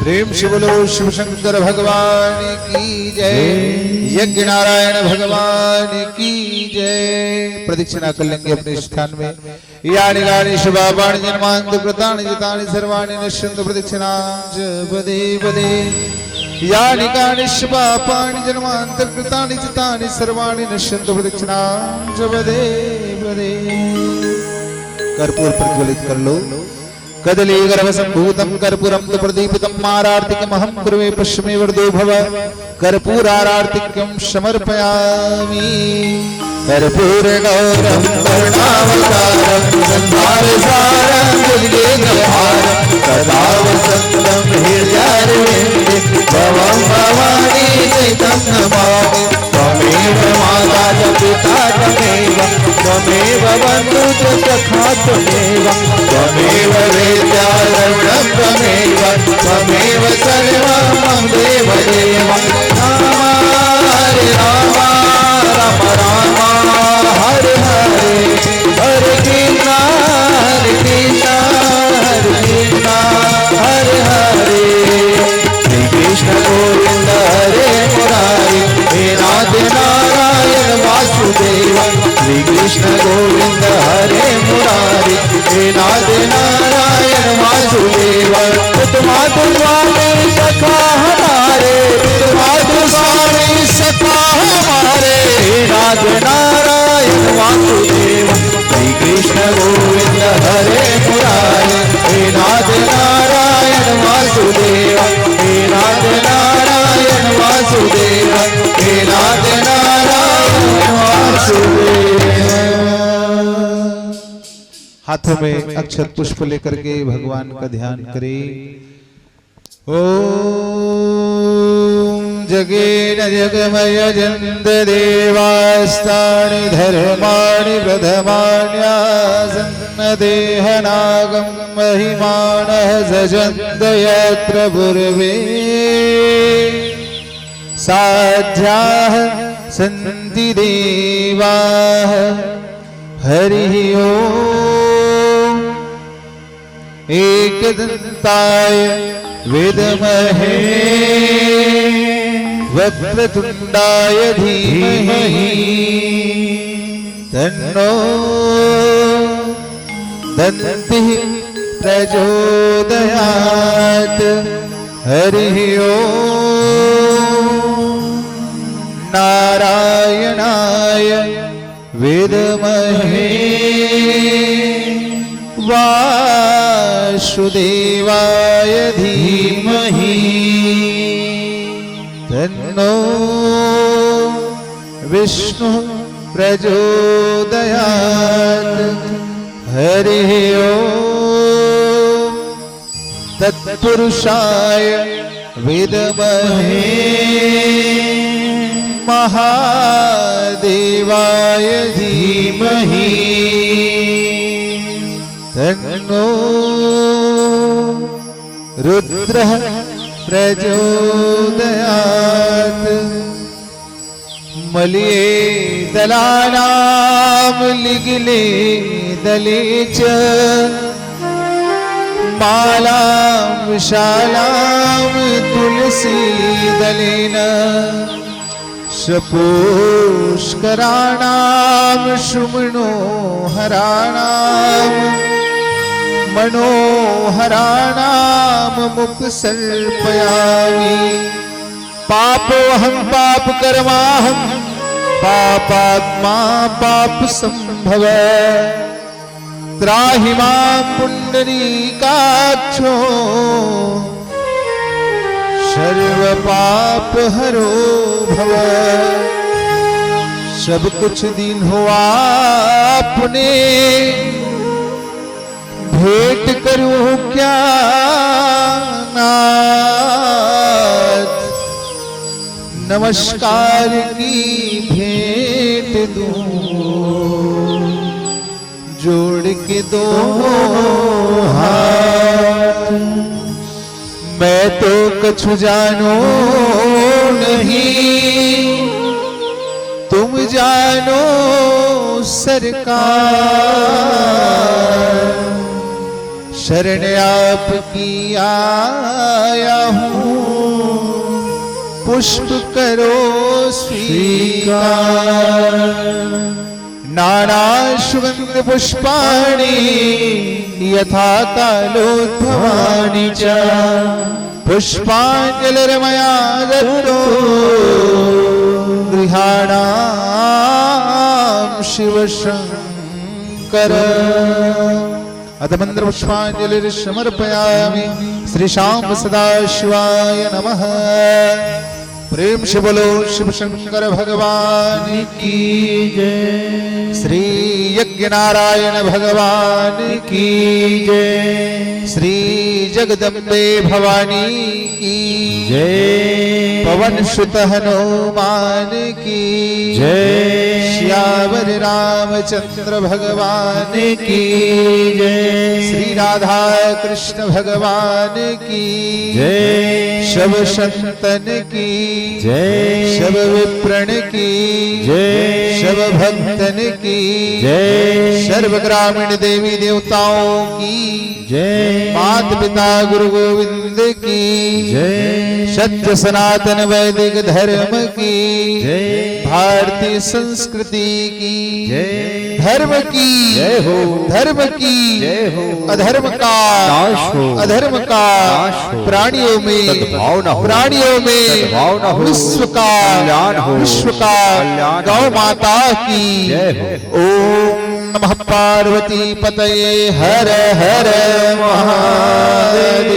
प्रेम से बोलो शिव शंकर भगवान की जय। यज्ञ नारायण भगवान की जय। प्रदक्षिणा कर लेंगे अपने स्थान में। यानि गानि शुभावाणि जन्मांत कृतानि जितानि सर्वाणि नश्यन्तु प्रदक्षिणां च पदे पदे। यानि गानि शुभावाणि जन्मांत कृतानि जितानि सर्वाणि नश्यन्तु प्रदक्षिणां च पदे पदे। कर्पूर प्रज्वलित कर लो। कदली गर्भसंभूतं कर्पूरं तु प्रदीपितं मारार्तिकमहं कुर्वे पश्चिमे वरदो भव। कर्पूरारार्तिक्यं समर्पयामि। कर्पूर गौरं करुणावतारं संसारसारं भुजगेन्द्रहारं सदा वसन्तं हृदयारविन्दे भवं भवानी सहितं नमामि। त्वमेव माता च पिता त्वमेव त्वमेव बन्धु च सखा त्वमेव त्वमेव वेद्या द्रविणं त्वमेव त्वमेव सर्वं मम देवदेव। राम हरे राम राम राम हरे हरे हरे कृष्णा हरे कृष्णा हरे हरे श्री कृष्ण गोविंद हरे मुरारी हे नाथ नारायण वासुदेव। श्री कृष्ण गोविंद हरे मुरारी हे नाथ नारायण वासुदेव। मातु स्वामी सखा हमारे मातु स्वामी सखा हमारे हे नाथ नारायण वासुदेव। श्री कृष्ण गोविंद हरे मुरारी हे नाथ नारायण वासुदेव। हे नाथ नारायण वासुदेव। हे नाथ नारायण वासुदेव। हाथों में अक्षत पुष्प लेकर के भगवान का ध्यान करें। ओम जगेन जगमय जन्त देवास्तानि धर्माणि प्रथमान्यासन्न देहनागं महिमानः सजन्त यत्र पूर्वे साध्याः सन्ति देवाः। हरिः ओम एकदन्ताय विद्महे वक्रतुण्डाय धीमहि तन्नो दन्तिः प्रचोदयात्। हरिः ओम नारायणाय विद्महे वासुदेवाय धीमहि तन्नो विष्णु प्रचोदयात्। हरिः ओम तत्पुरुषाय विद्महे महादेवाय धीमहि तन्नो रुद्रः प्रचोदयात्। मलिये दलानां लिगिले दले च मालां विशालां तुलसी दलेन सपुष्कराणां सुमनोहराणां मनोहराणाम मुपसर्पयामि पापोऽहं पापकर्माहं पापात्मा पाप संभव त्राहि मां पुंडरीकाक्षो सर्व पाप हरो भव। सब कुछ दिन हुआ आपने भेंट करूं क्या नाथ नमस्कार की भेंट दूं जोड़ के दो हाथ। मैं तो कछु जानो नहीं तुम जानो सरकार शरण आपकी आया हूँ पुष्प करो स्वीकार। नाना सुगंध पुष्पाणि यथा कालोद्भवानि च पुष्पाञ्जलिर्मया दत्तो गृहाणां शिव शंकर। अथ मंत्र पुष्पाञ्जलिर्समर्पयामि श्री श्याम सदा शिवाय नमः। प्रेम से बोलो शिव शंकर भगवान की जय। श्री यज्ञ नारायण भगवान की जय। श्री जगदम्बे भवानी की जय। पवन सुत हनुमान की जय। श्यावर रामचंद्र भगवान की जय। श्री राधा कृष्ण भगवान की जय। सब संतन की जय। सब विप्रण की जय। सब भक्तन की जय। सर्व ग्रामीण देवी देवताओं की जय। मात पिता गुरु गोविंद की जय। सत्य सनातन वैदिक धर्म की जय। भारतीय संस्कृति की जय। धर्म की जय हो। धर्म की जय हो। अधर्म का नाश हो। अधर्म का प्राणियों में प्राणियों में विश्व का कल्याण हो। विश्व का गौ माता की जय हो। ओम नमः पार्वती पतये हर हर महादेव।